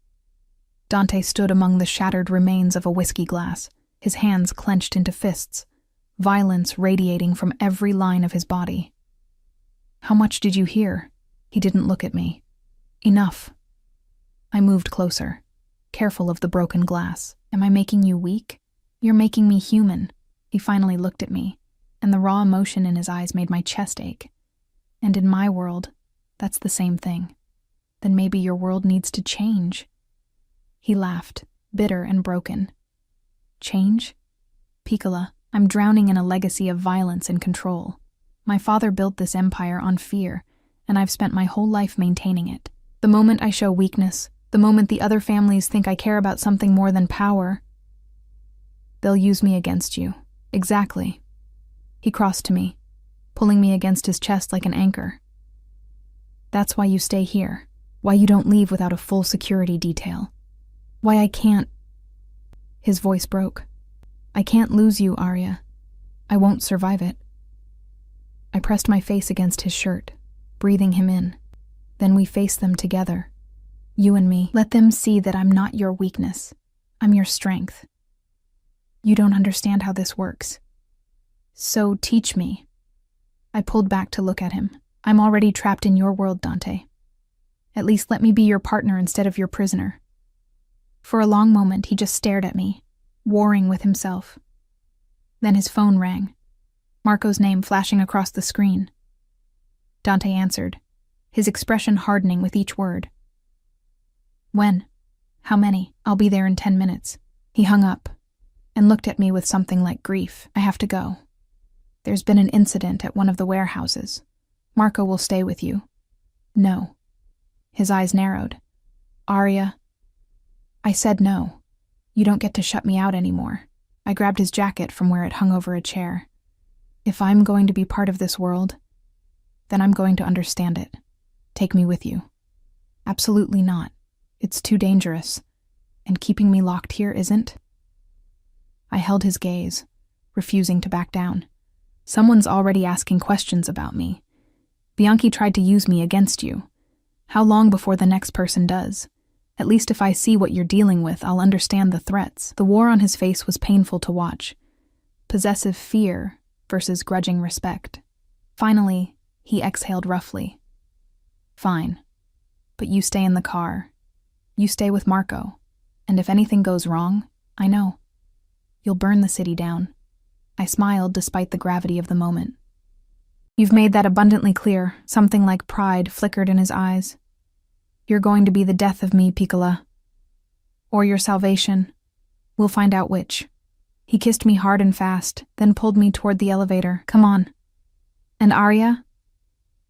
Dante stood among the shattered remains of a whiskey glass, his hands clenched into fists, violence radiating from every line of his body. "How much did you hear?" He didn't look at me. "Enough." I moved closer, careful of the broken glass. "Am I making you weak? You're making me human." He finally looked at me, and the raw emotion in his eyes made my chest ache. "And in my world, that's the same thing. Then maybe your world needs to change." He laughed, bitter and broken. "Change? Piccola, I'm drowning in a legacy of violence and control. My father built this empire on fear, and I've spent my whole life maintaining it. The moment I show weakness, the moment the other families think I care about something more than power, they'll use me against you." "Exactly." He crossed to me, pulling me against his chest like an anchor. "That's why you stay here, why you don't leave without a full security detail, why I can't—" His voice broke. "I can't lose you, Arya. I won't survive it." I pressed my face against his shirt, breathing him in. Then we faced them together. You and me. "Let them see that I'm not your weakness. I'm your strength. You don't understand how this works. So teach me." I pulled back to look at him. "I'm already trapped in your world, Dante. At least let me be your partner instead of your prisoner." For a long moment, he just stared at me, warring with himself. Then his phone rang, Marco's name flashing across the screen. Dante answered, his expression hardening with each word. "When? How many? I'll be there in 10 minutes. He hung up and looked at me with something like grief. "I have to go. There's been an incident at one of the warehouses. Marco will stay with you." "No." His eyes narrowed. "Arya." I said no. "You don't get to shut me out anymore." I grabbed his jacket from where it hung over a chair. "If I'm going to be part of this world, then I'm going to understand it. Take me with you." "Absolutely not. It's too dangerous. And keeping me locked here isn't." I held his gaze, refusing to back down. "Someone's already asking questions about me. Bianchi tried to use me against you. How long before the next person does? At least if I see what you're dealing with, I'll understand the threats." The war on his face was painful to watch. Possessive fear versus grudging respect. Finally, he exhaled roughly. "Fine. But you stay in the car. You stay with Marco. And if anything goes wrong, I know. You'll burn the city down." I smiled despite the gravity of the moment. "You've made that abundantly clear." Something like pride flickered in his eyes. "You're going to be the death of me, Piccola. Or your salvation. We'll find out which." He kissed me hard and fast, then pulled me toward the elevator. "Come on." And Arya?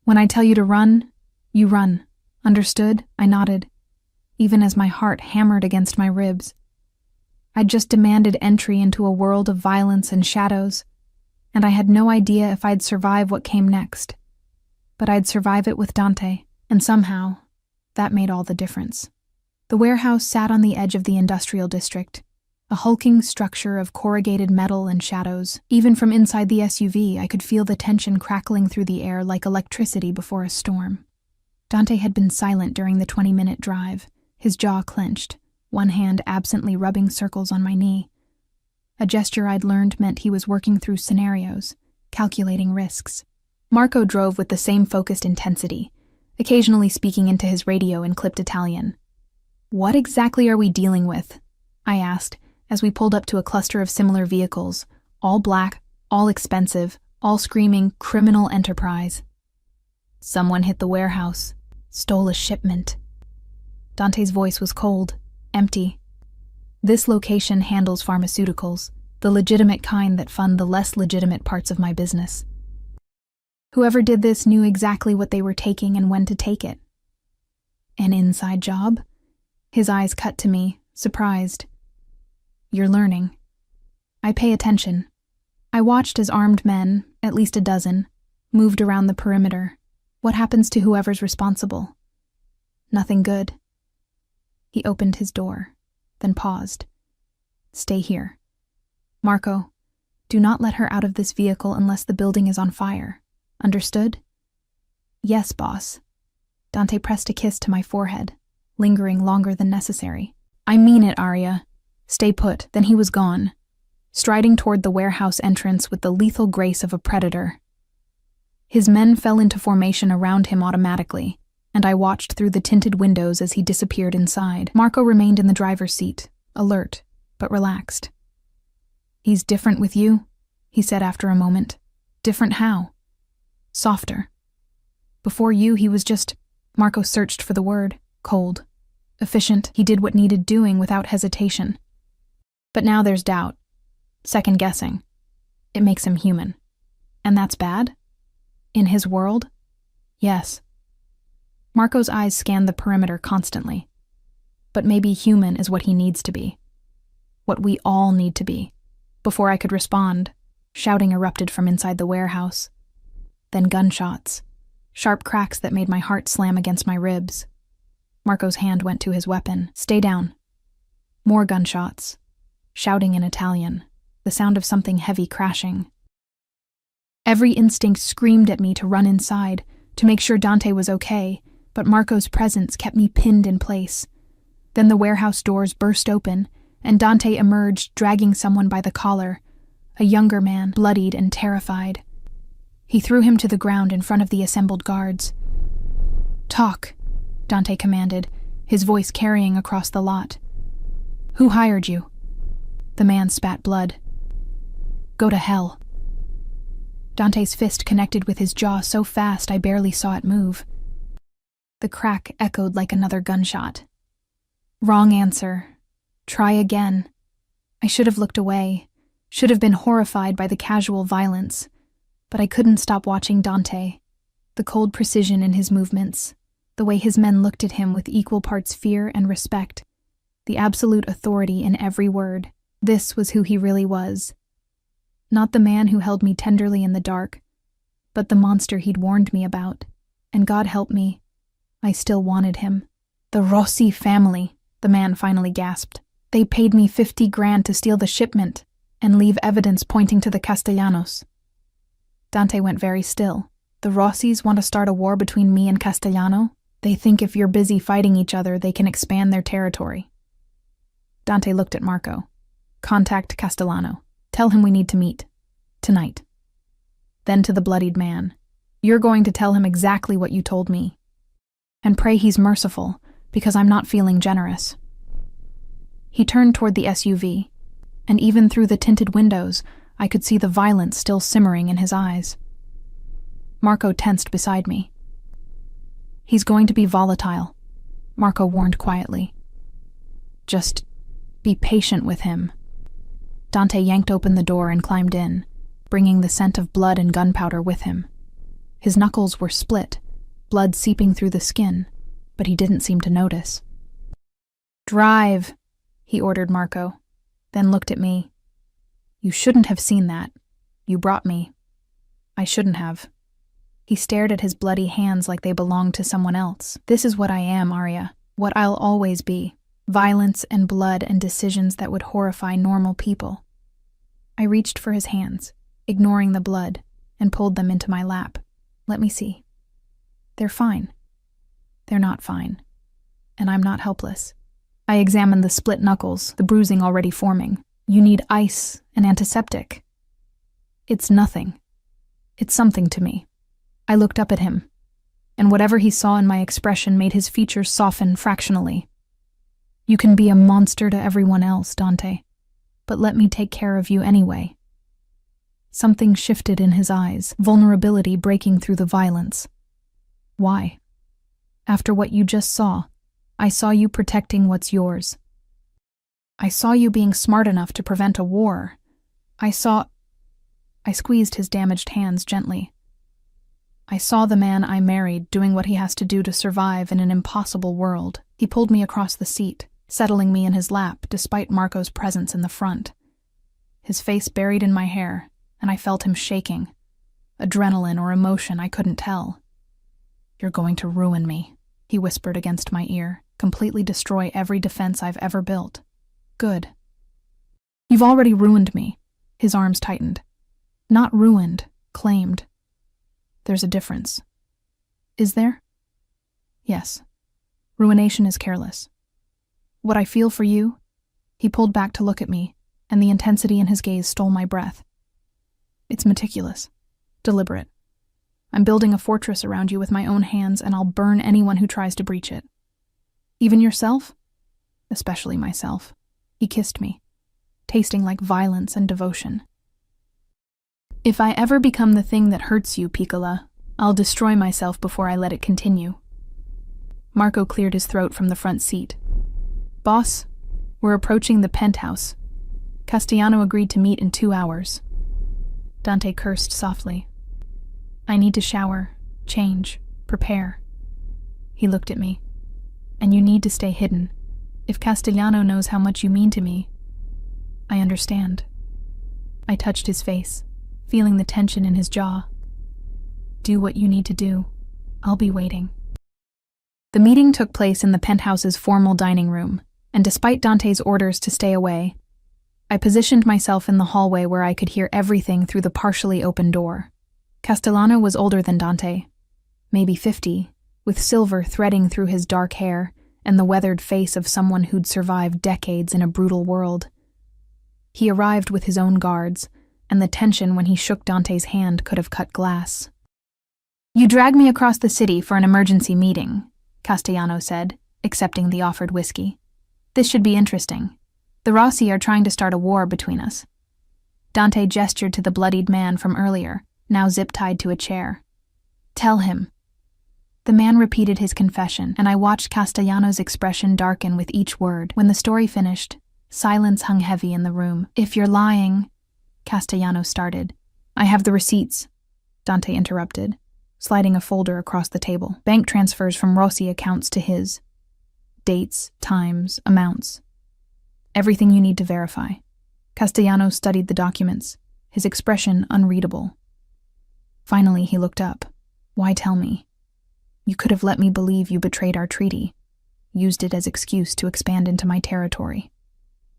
When I tell you to run, you run. Understood? I nodded, even as my heart hammered against my ribs. I'd just demanded entry into a world of violence and shadows, and I had no idea if I'd survive what came next. But I'd survive it with Dante, and somehow, that made all the difference. The warehouse sat on the edge of the industrial district, a hulking structure of corrugated metal and shadows. Even from inside the SUV, I could feel the tension crackling through the air like electricity before a storm. Dante had been silent during the 20-minute drive, his jaw clenched, one hand absently rubbing circles on my knee. A gesture I'd learned meant he was working through scenarios, calculating risks. Marco drove with the same focused intensity, occasionally speaking into his radio in clipped Italian. "What exactly are we dealing with?" I asked, as we pulled up to a cluster of similar vehicles, all black, all expensive, all screaming criminal enterprise. "Someone hit the warehouse, stole a shipment." Dante's voice was cold, empty. "This location handles pharmaceuticals, the legitimate kind that fund the less legitimate parts of my business. Whoever did this knew exactly what they were taking and when to take it." "An inside job?" His eyes cut to me, surprised. "You're learning." I pay attention. I watched as armed men, at least a dozen, moved around the perimeter. What happens to whoever's responsible? Nothing good. He opened his door, then paused. "Stay here. Marco, do not let her out of this vehicle unless the building is on fire. Understood?" "Yes, boss." Dante pressed a kiss to my forehead, lingering longer than necessary. "I mean it, Arya. Stay put." Then he was gone, striding toward the warehouse entrance with the lethal grace of a predator. His men fell into formation around him automatically, and I watched through the tinted windows as he disappeared inside. Marco remained in the driver's seat, alert, but relaxed. "He's different with you," he said after a moment. "Different how?" "Softer. Before you, he was just—" Marco searched for the word. "Cold. Efficient. He did what needed doing without hesitation. But now there's doubt. Second-guessing. It makes him human. And that's bad? In his world? Yes." Marco's eyes scanned the perimeter constantly. "But maybe human is what he needs to be. What we all need to be." Before I could respond, shouting erupted from inside the warehouse. Then gunshots. Sharp cracks that made my heart slam against my ribs. Marco's hand went to his weapon. "Stay down." More gunshots. Shouting in Italian, the sound of something heavy crashing. Every instinct screamed at me to run inside, to make sure Dante was okay, but Marco's presence kept me pinned in place. Then the warehouse doors burst open, and Dante emerged, dragging someone by the collar, a younger man, bloodied and terrified. He threw him to the ground in front of the assembled guards. "Talk," Dante commanded, his voice carrying across the lot. "Who hired you?" The man spat blood. "Go to hell." Dante's fist connected with his jaw so fast I barely saw it move. The crack echoed like another gunshot. Wrong answer. Try again. I should have looked away, should have been horrified by the casual violence, but I couldn't stop watching Dante, the cold precision in his movements, the way his men looked at him with equal parts fear and respect, the absolute authority in every word. This was who he really was. Not the man who held me tenderly in the dark, but the monster he'd warned me about. And God help me, I still wanted him. "The Rossi family," the man finally gasped. "They paid me 50 grand to steal the shipment and leave evidence pointing to the Castellanos." Dante went very still. "The Rossis want to start a war between me and Castellano? They think if you're busy fighting each other, they can expand their territory." Dante looked at Marco. "Contact Castellano. Tell him we need to meet. Tonight." Then to the bloodied man. "You're going to tell him exactly what you told me. And pray he's merciful, because I'm not feeling generous." He turned toward the SUV, and even through the tinted windows, I could see the violence still simmering in his eyes. Marco tensed beside me. "He's going to be volatile," Marco warned quietly. "Just be patient with him." Dante yanked open the door and climbed in, bringing the scent of blood and gunpowder with him. His knuckles were split, blood seeping through the skin, but he didn't seem to notice. "Drive," he ordered Marco, then looked at me. "You shouldn't have seen that. You brought me." "I shouldn't have." He stared at his bloody hands like they belonged to someone else. "This is what I am, Arya. What I'll always be. Violence and blood and decisions that would horrify normal people." I reached for his hands, ignoring the blood, and pulled them into my lap. "Let me see." "They're fine." "They're not fine. And I'm not helpless." I examined the split knuckles, the bruising already forming. "You need ice and antiseptic." "It's nothing. It's something to me." I looked up at him, and whatever he saw in my expression made his features soften fractionally. "You can be a monster to everyone else, Dante, but let me take care of you anyway." Something shifted in his eyes, vulnerability breaking through the violence. "Why? After what you just saw, I saw you protecting what's yours. I saw you being smart enough to prevent a war. I squeezed his damaged hands gently. "I saw the man I married doing what he has to do to survive in an impossible world." He pulled me across the seat, settling me in his lap despite Marco's presence in the front. His face buried in my hair, and I felt him shaking. Adrenaline or emotion, I couldn't tell. "You're going to ruin me," he whispered against my ear, "completely destroy every defense I've ever built." "Good." "You've already ruined me." His arms tightened. "Not ruined, claimed." "There's a difference." "Is there?" "Yes. Ruination is careless. What I feel for you," he pulled back to look at me, and the intensity in his gaze stole my breath. "It's meticulous, deliberate. I'm building a fortress around you with my own hands, and I'll burn anyone who tries to breach it. Even yourself?" "Especially myself." He kissed me, tasting like violence and devotion. "If I ever become the thing that hurts you, Piccola, I'll destroy myself before I let it continue." Marco cleared his throat from the front seat. "Boss, we're approaching the penthouse. Castellano agreed to meet in 2 hours. Dante cursed softly. "I need to shower, change, prepare." He looked at me. "And you need to stay hidden. If Castellano knows how much you mean to me." "I understand." I touched his face, feeling the tension in his jaw. "Do what you need to do. I'll be waiting." The meeting took place in the penthouse's formal dining room, and despite Dante's orders to stay away, I positioned myself in the hallway where I could hear everything through the partially open door. Castellano was older than Dante, maybe 50, with silver threading through his dark hair and the weathered face of someone who'd survived decades in a brutal world. He arrived with his own guards, and the tension when he shook Dante's hand could have cut glass. "You dragged me across the city for an emergency meeting," Castellano said, accepting the offered whiskey. "This should be interesting. The Rossi are trying to start a war between us." Dante gestured to the bloodied man from earlier, now zip-tied to a chair. "Tell him." The man repeated his confession, and I watched Castellano's expression darken with each word. When the story finished, silence hung heavy in the room. "If you're lying," Castellano started. "I have the receipts," Dante interrupted, sliding a folder across the table. "Bank transfers from Rossi accounts to his. Dates, times, amounts. Everything you need to verify." Castellano studied the documents, his expression unreadable. Finally, he looked up. "Why tell me? You could have let me believe you betrayed our treaty, used it as excuse to expand into my territory."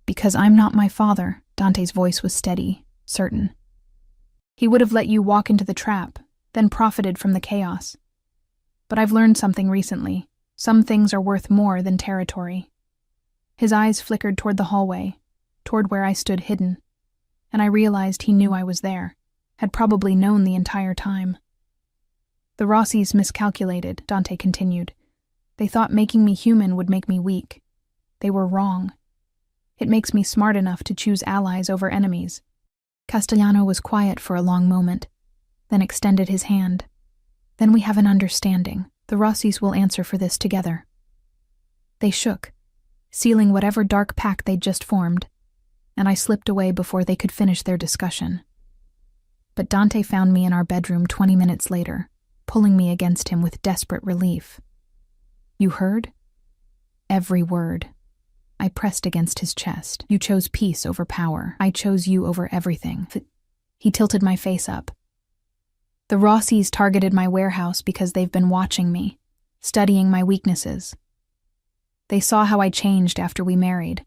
"Because I'm not my father," Dante's voice was steady, certain. "He would have let you walk into the trap, then profited from the chaos. But I've learned something recently. Some things are worth more than territory." His eyes flickered toward the hallway, toward where I stood hidden, and I realized he knew I was there, had probably known the entire time. "The Rossis miscalculated," Dante continued. "They thought making me human would make me weak. They were wrong. It makes me smart enough to choose allies over enemies." Castellano was quiet for a long moment, then extended his hand. "Then we have an understanding. The Rossis will answer for this together." They shook, sealing whatever dark pact they'd just formed, and I slipped away before they could finish their discussion. But Dante found me in our bedroom 20 minutes later, pulling me against him with desperate relief. "You heard?" "Every word." I pressed against his chest. "You chose peace over power. I chose you over everything." He tilted my face up. "The Rossies targeted my warehouse because they've been watching me, studying my weaknesses. They saw how I changed after we married,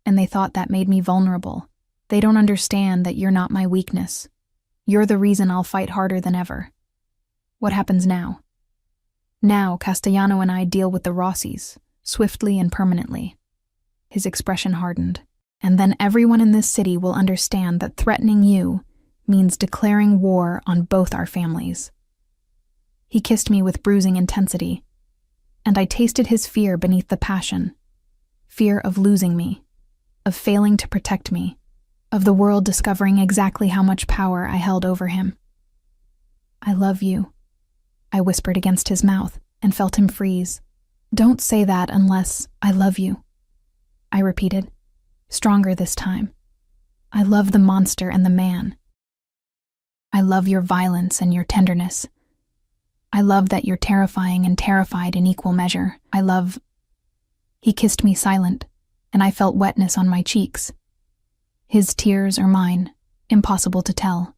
and they thought that made me vulnerable. They don't understand that you're not my weakness. You're the reason I'll fight harder than ever." "What happens now?" "Now, Castellano and I deal with the Rossies, swiftly and permanently." His expression hardened. "And then everyone in this city will understand that threatening you means declaring war on both our families." He kissed me with bruising intensity, and I tasted his fear beneath the passion. Fear of losing me, of failing to protect me, of the world discovering exactly how much power I held over him. "I love you," I whispered against his mouth and felt him freeze. "Don't say that unless I love you," I repeated, stronger this time. "I love the monster and the man. I love your violence and your tenderness. I love that you're terrifying and terrified in equal measure. I love—" He kissed me silent, and I felt wetness on my cheeks. His tears or mine, impossible to tell.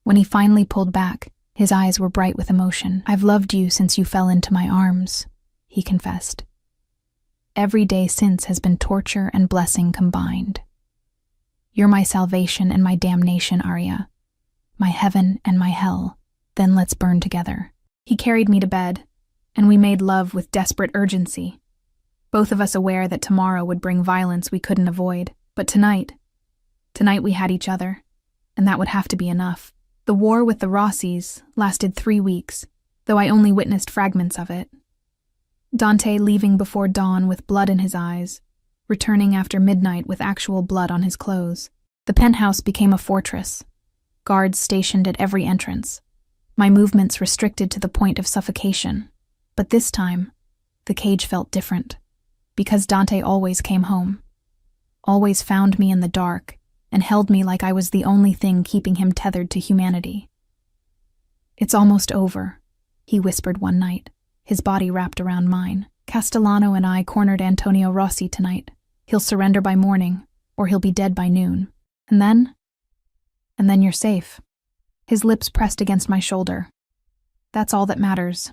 When he finally pulled back, his eyes were bright with emotion. "I've loved you since you fell into my arms," he confessed. "Every day since has been torture and blessing combined. You're my salvation and my damnation, Arya. My heaven and my hell. Then let's burn together." He carried me to bed, and we made love with desperate urgency, both of us aware that tomorrow would bring violence we couldn't avoid. But tonight we had each other, and that would have to be enough. The war with the Rossies lasted 3 weeks, though I only witnessed fragments of it. Dante leaving before dawn with blood in his eyes, returning after midnight with actual blood on his clothes. The penthouse became a fortress, guards stationed at every entrance, my movements restricted to the point of suffocation. But this time, the cage felt different, because Dante always came home, always found me in the dark, and held me like I was the only thing keeping him tethered to humanity. "It's almost over," he whispered one night, his body wrapped around mine. "Castellano and I cornered Antonio Rossi tonight. He'll surrender by morning, or he'll be dead by noon. And then you're safe." His lips pressed against my shoulder. "That's all that matters."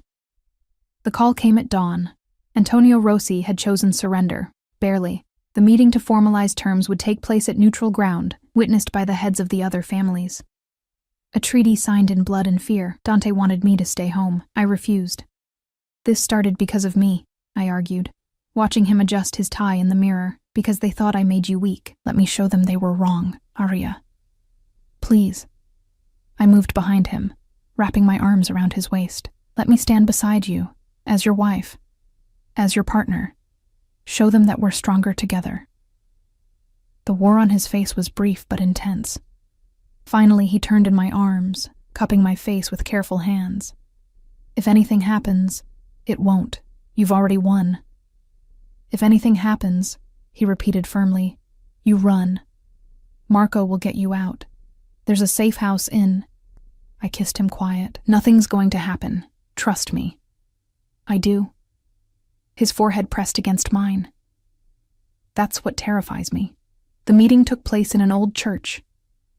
The call came at dawn. Antonio Rossi had chosen surrender, barely. The meeting to formalize terms would take place at neutral ground, witnessed by the heads of the other families. A treaty signed in blood and fear. Dante wanted me to stay home. I refused. "This started because of me," I argued, watching him adjust his tie in the mirror, "because they thought I made you weak. Let me show them they were wrong, Arya. Please." I moved behind him, wrapping my arms around his waist. "Let me stand beside you, as your wife, as your partner. Show them that we're stronger together." The war on his face was brief but intense. Finally, he turned in my arms, cupping my face with careful hands. "If anything happens, it won't. You've already won." "If anything happens," he repeated firmly, "you run. Marco will get you out. There's a safe house in—" I kissed him quiet. "Nothing's going to happen. Trust me." "I do." His forehead pressed against mine. "That's what terrifies me." The meeting took place in an old church.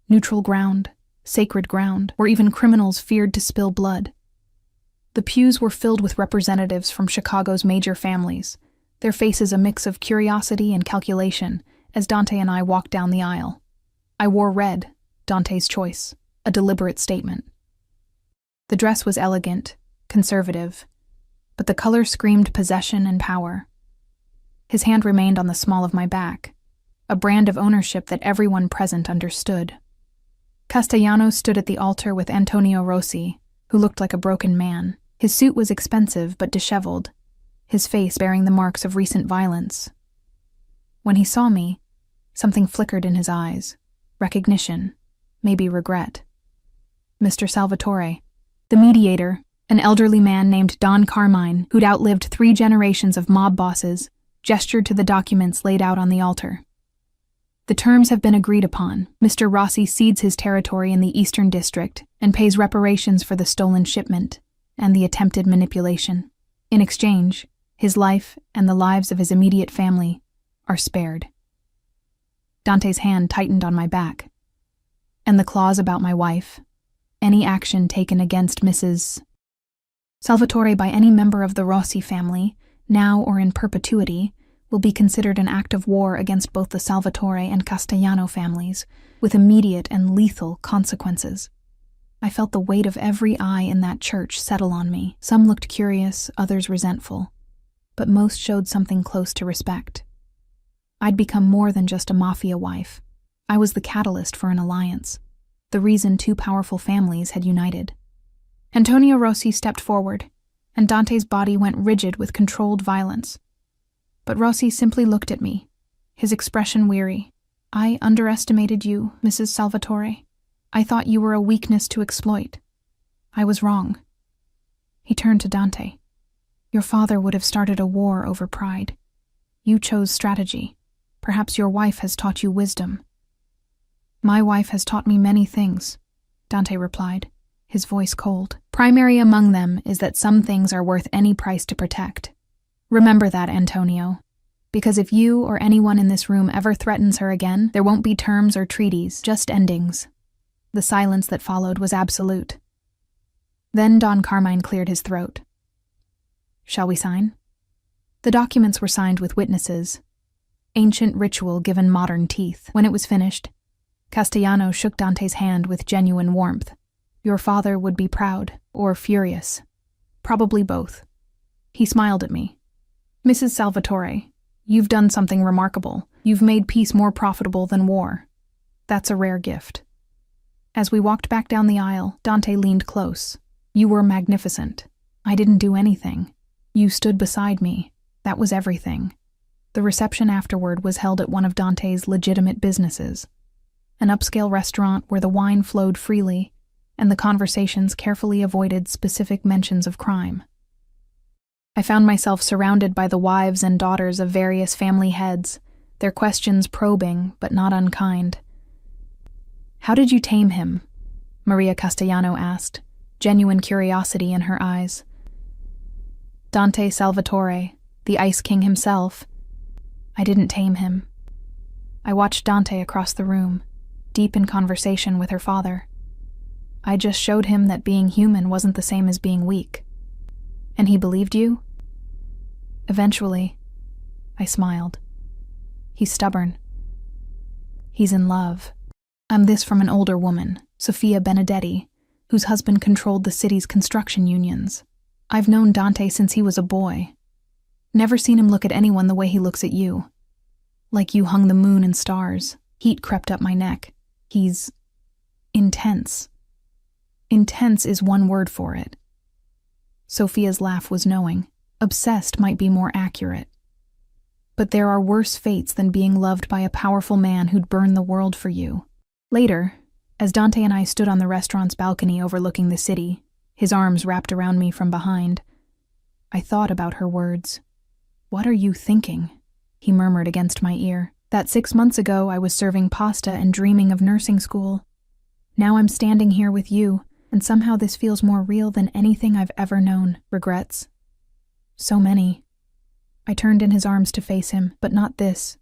Neutral ground, sacred ground, where even criminals feared to spill blood. The pews were filled with representatives from Chicago's major families, their faces a mix of curiosity and calculation, as Dante and I walked down the aisle. I wore red, Dante's choice, a deliberate statement. The dress was elegant, conservative, but the color screamed possession and power. His hand remained on the small of my back, a brand of ownership that everyone present understood. Castellano stood at the altar with Antonio Rossi, who looked like a broken man. His suit was expensive but disheveled, his face bearing the marks of recent violence. When he saw me, something flickered in his eyes. Recognition, maybe regret. Mr. Salvatore, the mediator, an elderly man named Don Carmine, who'd outlived 3 generations of mob bosses, gestured to the documents laid out on the altar. "The terms have been agreed upon. Mr. Rossi cedes his territory in the Eastern District and pays reparations for the stolen shipment. and the attempted manipulation. In exchange, his life and the lives of his immediate family are spared. Dante's hand tightened on my back. And the clause about my wife, any action taken against Mrs. Salvatore by any member of the Rossi family, now or in perpetuity, will be considered an act of war against both the Salvatore and Castellano families, with immediate and lethal consequences. I felt the weight of every eye in that church settle on me. Some looked curious, others resentful, but most showed something close to respect. I'd become more than just a mafia wife. I was the catalyst for an alliance, the reason two powerful families had united. Antonio Rossi stepped forward, and Dante's body went rigid with controlled violence. But Rossi simply looked at me, his expression weary. "I underestimated you, Mrs. Salvatore. I thought you were a weakness to exploit. I was wrong." He turned to Dante. "Your father would have started a war over pride. You chose strategy. Perhaps your wife has taught you wisdom." "My wife has taught me many things," Dante replied, his voice cold. "Primary among them is that some things are worth any price to protect. Remember that, Antonio, because if you or anyone in this room ever threatens her again, there won't be terms or treaties, just endings." The silence that followed was absolute. Then Don Carmine cleared his throat. "Shall we sign?" The documents were signed with witnesses. Ancient ritual given modern teeth. When it was finished, Castellano shook Dante's hand with genuine warmth. "Your father would be proud, or furious. Probably both." He smiled at me. "Mrs. Salvatore, you've done something remarkable. You've made peace more profitable than war. That's a rare gift." As we walked back down the aisle, Dante leaned close. "You were magnificent. I didn't do anything. You stood beside me. That was everything." The reception afterward was held at one of Dante's legitimate businesses, an upscale restaurant where the wine flowed freely and the conversations carefully avoided specific mentions of crime. I found myself surrounded by the wives and daughters of various family heads, their questions probing but not unkind. "How did you tame him?" Maria Castellano asked, genuine curiosity in her eyes. Dante Salvatore, the Ice King himself. "I didn't tame him." I watched Dante across the room, deep in conversation with her father. "I just showed him that being human wasn't the same as being weak." "And he believed you?" "Eventually." I smiled. "He's stubborn. He's in love." This from an older woman, Sofia Benedetti, whose husband controlled the city's construction unions. "I've known Dante since he was a boy. Never seen him look at anyone the way he looks at you. Like you hung the moon and stars. Heat crept up my neck. He's intense. Intense is one word for it." Sophia's laugh was knowing. Obsessed might be more accurate. "But there are worse fates than being loved by a powerful man who'd burn the world for you." Later, as Dante and I stood on the restaurant's balcony overlooking the city, his arms wrapped around me from behind, I thought about her words. "What are you thinking?" he murmured against my ear. "That 6 months ago I was serving pasta and dreaming of nursing school. Now I'm standing here with you, and somehow this feels more real than anything I've ever known." Regrets? So many. I turned in his arms to face him, but not this.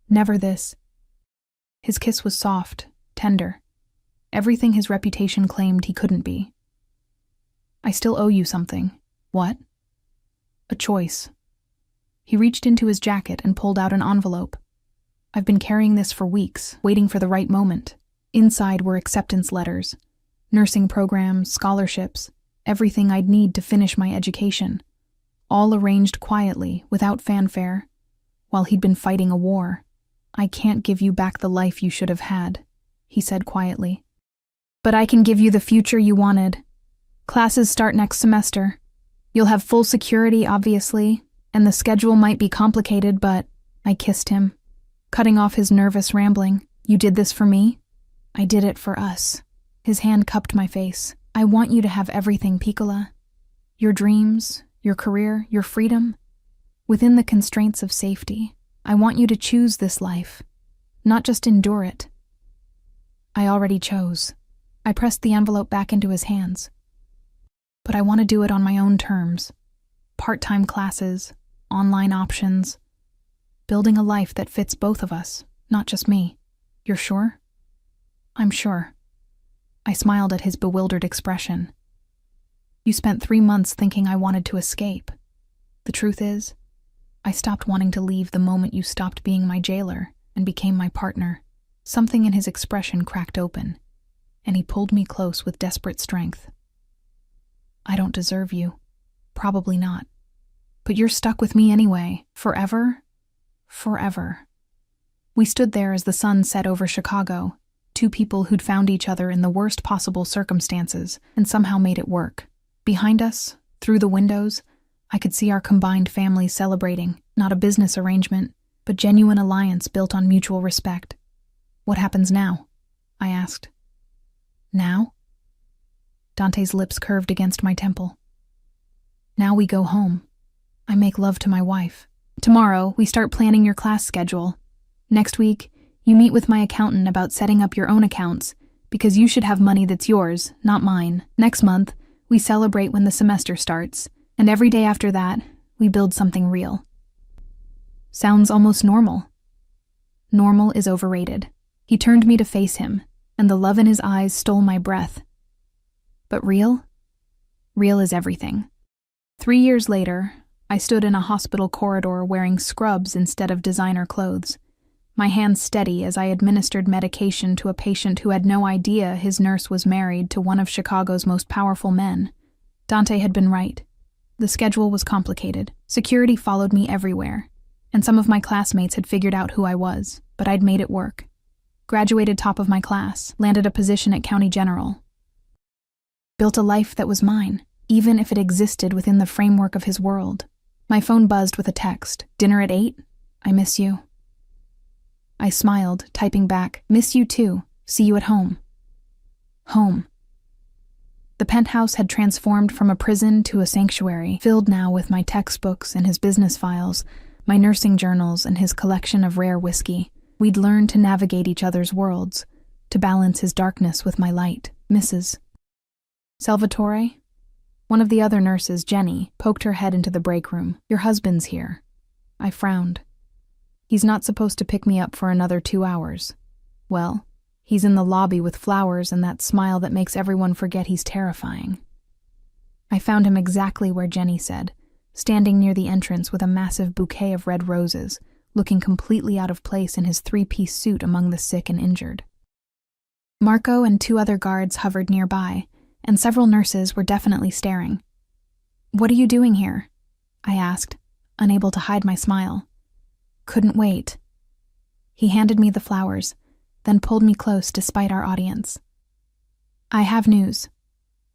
Never this. His kiss was soft, tender. Everything his reputation claimed he couldn't be. "I still owe you something." "What?" "A choice." He reached into his jacket and pulled out an envelope. "I've been carrying this for weeks, waiting for the right moment." Inside were acceptance letters, nursing programs, scholarships, everything I'd need to finish my education. All arranged quietly, without fanfare, while he'd been fighting a war. "I can't give you back the life you should have had," he said quietly. "But I can give you the future you wanted. Classes start next semester. You'll have full security, obviously, and the schedule might be complicated, but..." I kissed him, cutting off his nervous rambling. "You did this for me?" "I did it for us." His hand cupped my face. "I want you to have everything, Piccola. Your dreams, your career, your freedom. Within the constraints of safety. I want you to choose this life, not just endure it." I already chose. I pressed the envelope back into his hands. But I want to do it on my own terms. Part-time classes, online options, building a life that fits both of us, not just me. You're sure? I'm sure. I smiled at his bewildered expression. You spent 3 months thinking I wanted to escape. The truth is, I stopped wanting to leave the moment you stopped being my jailer and became my partner. Something in his expression cracked open, and he pulled me close with desperate strength. I don't deserve you. Probably not. But you're stuck with me anyway. Forever? Forever. We stood there as the sun set over Chicago, two people who'd found each other in the worst possible circumstances and somehow made it work. Behind us, through the windows, I could see our combined families celebrating, not a business arrangement, but genuine alliance built on mutual respect. What happens now? I asked. Now? Dante's lips curved against my temple. Now we go home. I make love to my wife. Tomorrow, we start planning your class schedule. Next week, you meet with my accountant about setting up your own accounts, because you should have money that's yours, not mine. Next month, we celebrate when the semester starts, and every day after that, we build something real. Sounds almost normal. Normal is overrated. He turned me to face him, and the love in his eyes stole my breath. But real? Real is everything. 3 years later, I stood in a hospital corridor wearing scrubs instead of designer clothes, my hands steady as I administered medication to a patient who had no idea his nurse was married to one of Chicago's most powerful men. Dante had been right. The schedule was complicated. Security followed me everywhere, and some of my classmates had figured out who I was, but I'd made it work. Graduated top of my class, landed a position at County General. Built a life that was mine, even if it existed within the framework of his world. My phone buzzed with a text. Dinner at 8? I miss you. I smiled, typing back, miss you too. See you at home. Home. The penthouse had transformed from a prison to a sanctuary, filled now with my textbooks and his business files, my nursing journals and his collection of rare whiskey. We'd learned to navigate each other's worlds, to balance his darkness with my light. Mrs. Salvatore? One of the other nurses, Jenny, poked her head into the break room. Your husband's here. I frowned. He's not supposed to pick me up for another 2 hours. Well, he's in the lobby with flowers and that smile that makes everyone forget he's terrifying. I found him exactly where Jenny said, standing near the entrance with a massive bouquet of red roses, looking completely out of place in his 3-piece suit among the sick and injured. Marco and 2 other guards hovered nearby, and several nurses were definitely staring. What are you doing here? I asked, unable to hide my smile. Couldn't wait. He handed me the flowers, then pulled me close despite our audience. I have news.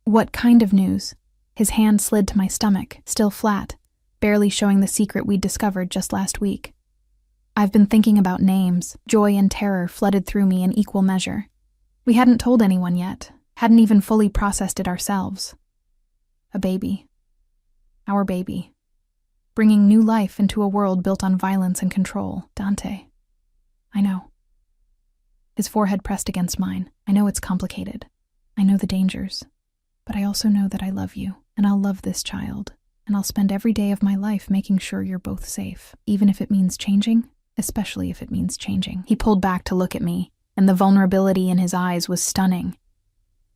What kind of news? His hand slid to my stomach, still flat, barely showing the secret we'd discovered just last week. I've been thinking about names. Joy and terror flooded through me in equal measure. We hadn't told anyone yet, hadn't even fully processed it ourselves. A baby. Our baby. Bringing new life into a world built on violence and control. Dante. I know. His forehead pressed against mine. I know it's complicated. I know the dangers. But I also know that I love you, and I'll love this child, and I'll spend every day of my life making sure you're both safe, even if it means changing, especially if it means changing. He pulled back to look at me, and the vulnerability in his eyes was stunning.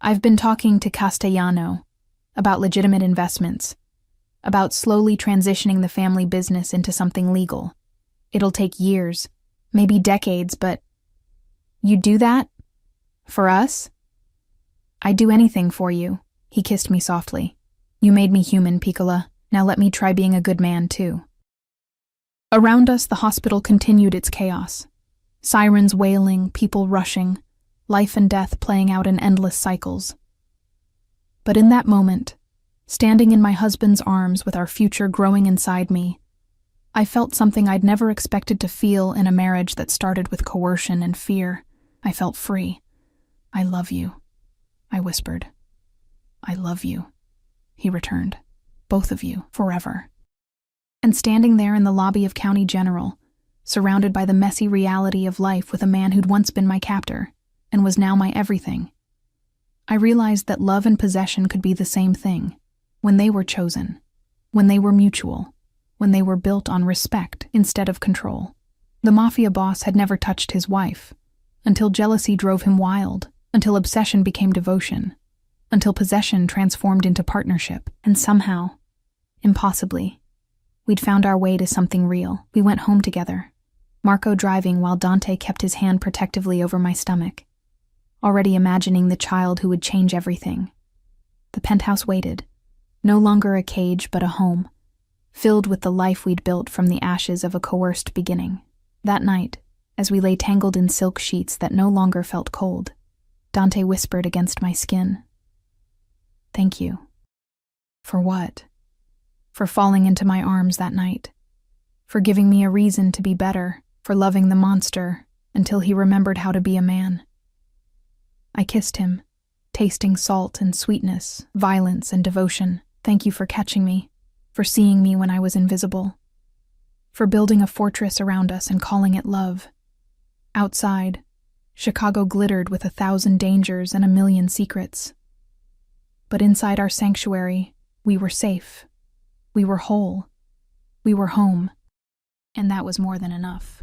I've been talking to Castellano about legitimate investments, about slowly transitioning the family business into something legal. It'll take years, maybe decades, but you'd do that? For us? I'd do anything for you. He kissed me softly. You made me human, Piccola. Now let me try being a good man, too. Around us, the hospital continued its chaos. Sirens wailing, people rushing, life and death playing out in endless cycles. But in that moment, standing in my husband's arms with our future growing inside me, I felt something I'd never expected to feel in a marriage that started with coercion and fear. I felt free. I love you, I whispered. I love you, he returned. Both of you, forever. And standing there in the lobby of County General, surrounded by the messy reality of life with a man who'd once been my captor and was now my everything, I realized that love and possession could be the same thing, when they were chosen, when they were mutual, when they were built on respect instead of control. The Mafia boss had never touched his wife, until jealousy drove him wild, until obsession became devotion, until possession transformed into partnership, and somehow, impossibly, we'd found our way to something real. We went home together, Marco driving while Dante kept his hand protectively over my stomach, already imagining the child who would change everything. The penthouse waited, no longer a cage but a home, filled with the life we'd built from the ashes of a coerced beginning. That night, as we lay tangled in silk sheets that no longer felt cold, Dante whispered against my skin, "Thank you." For what? For falling into my arms that night, for giving me a reason to be better, for loving the monster until he remembered how to be a man. I kissed him, tasting salt and sweetness, violence and devotion. Thank you for catching me, for seeing me when I was invisible, for building a fortress around us and calling it love. Outside, Chicago glittered with 1,000 dangers and 1,000,000 secrets. But inside our sanctuary, we were safe. We were whole. We were home. And that was more than enough.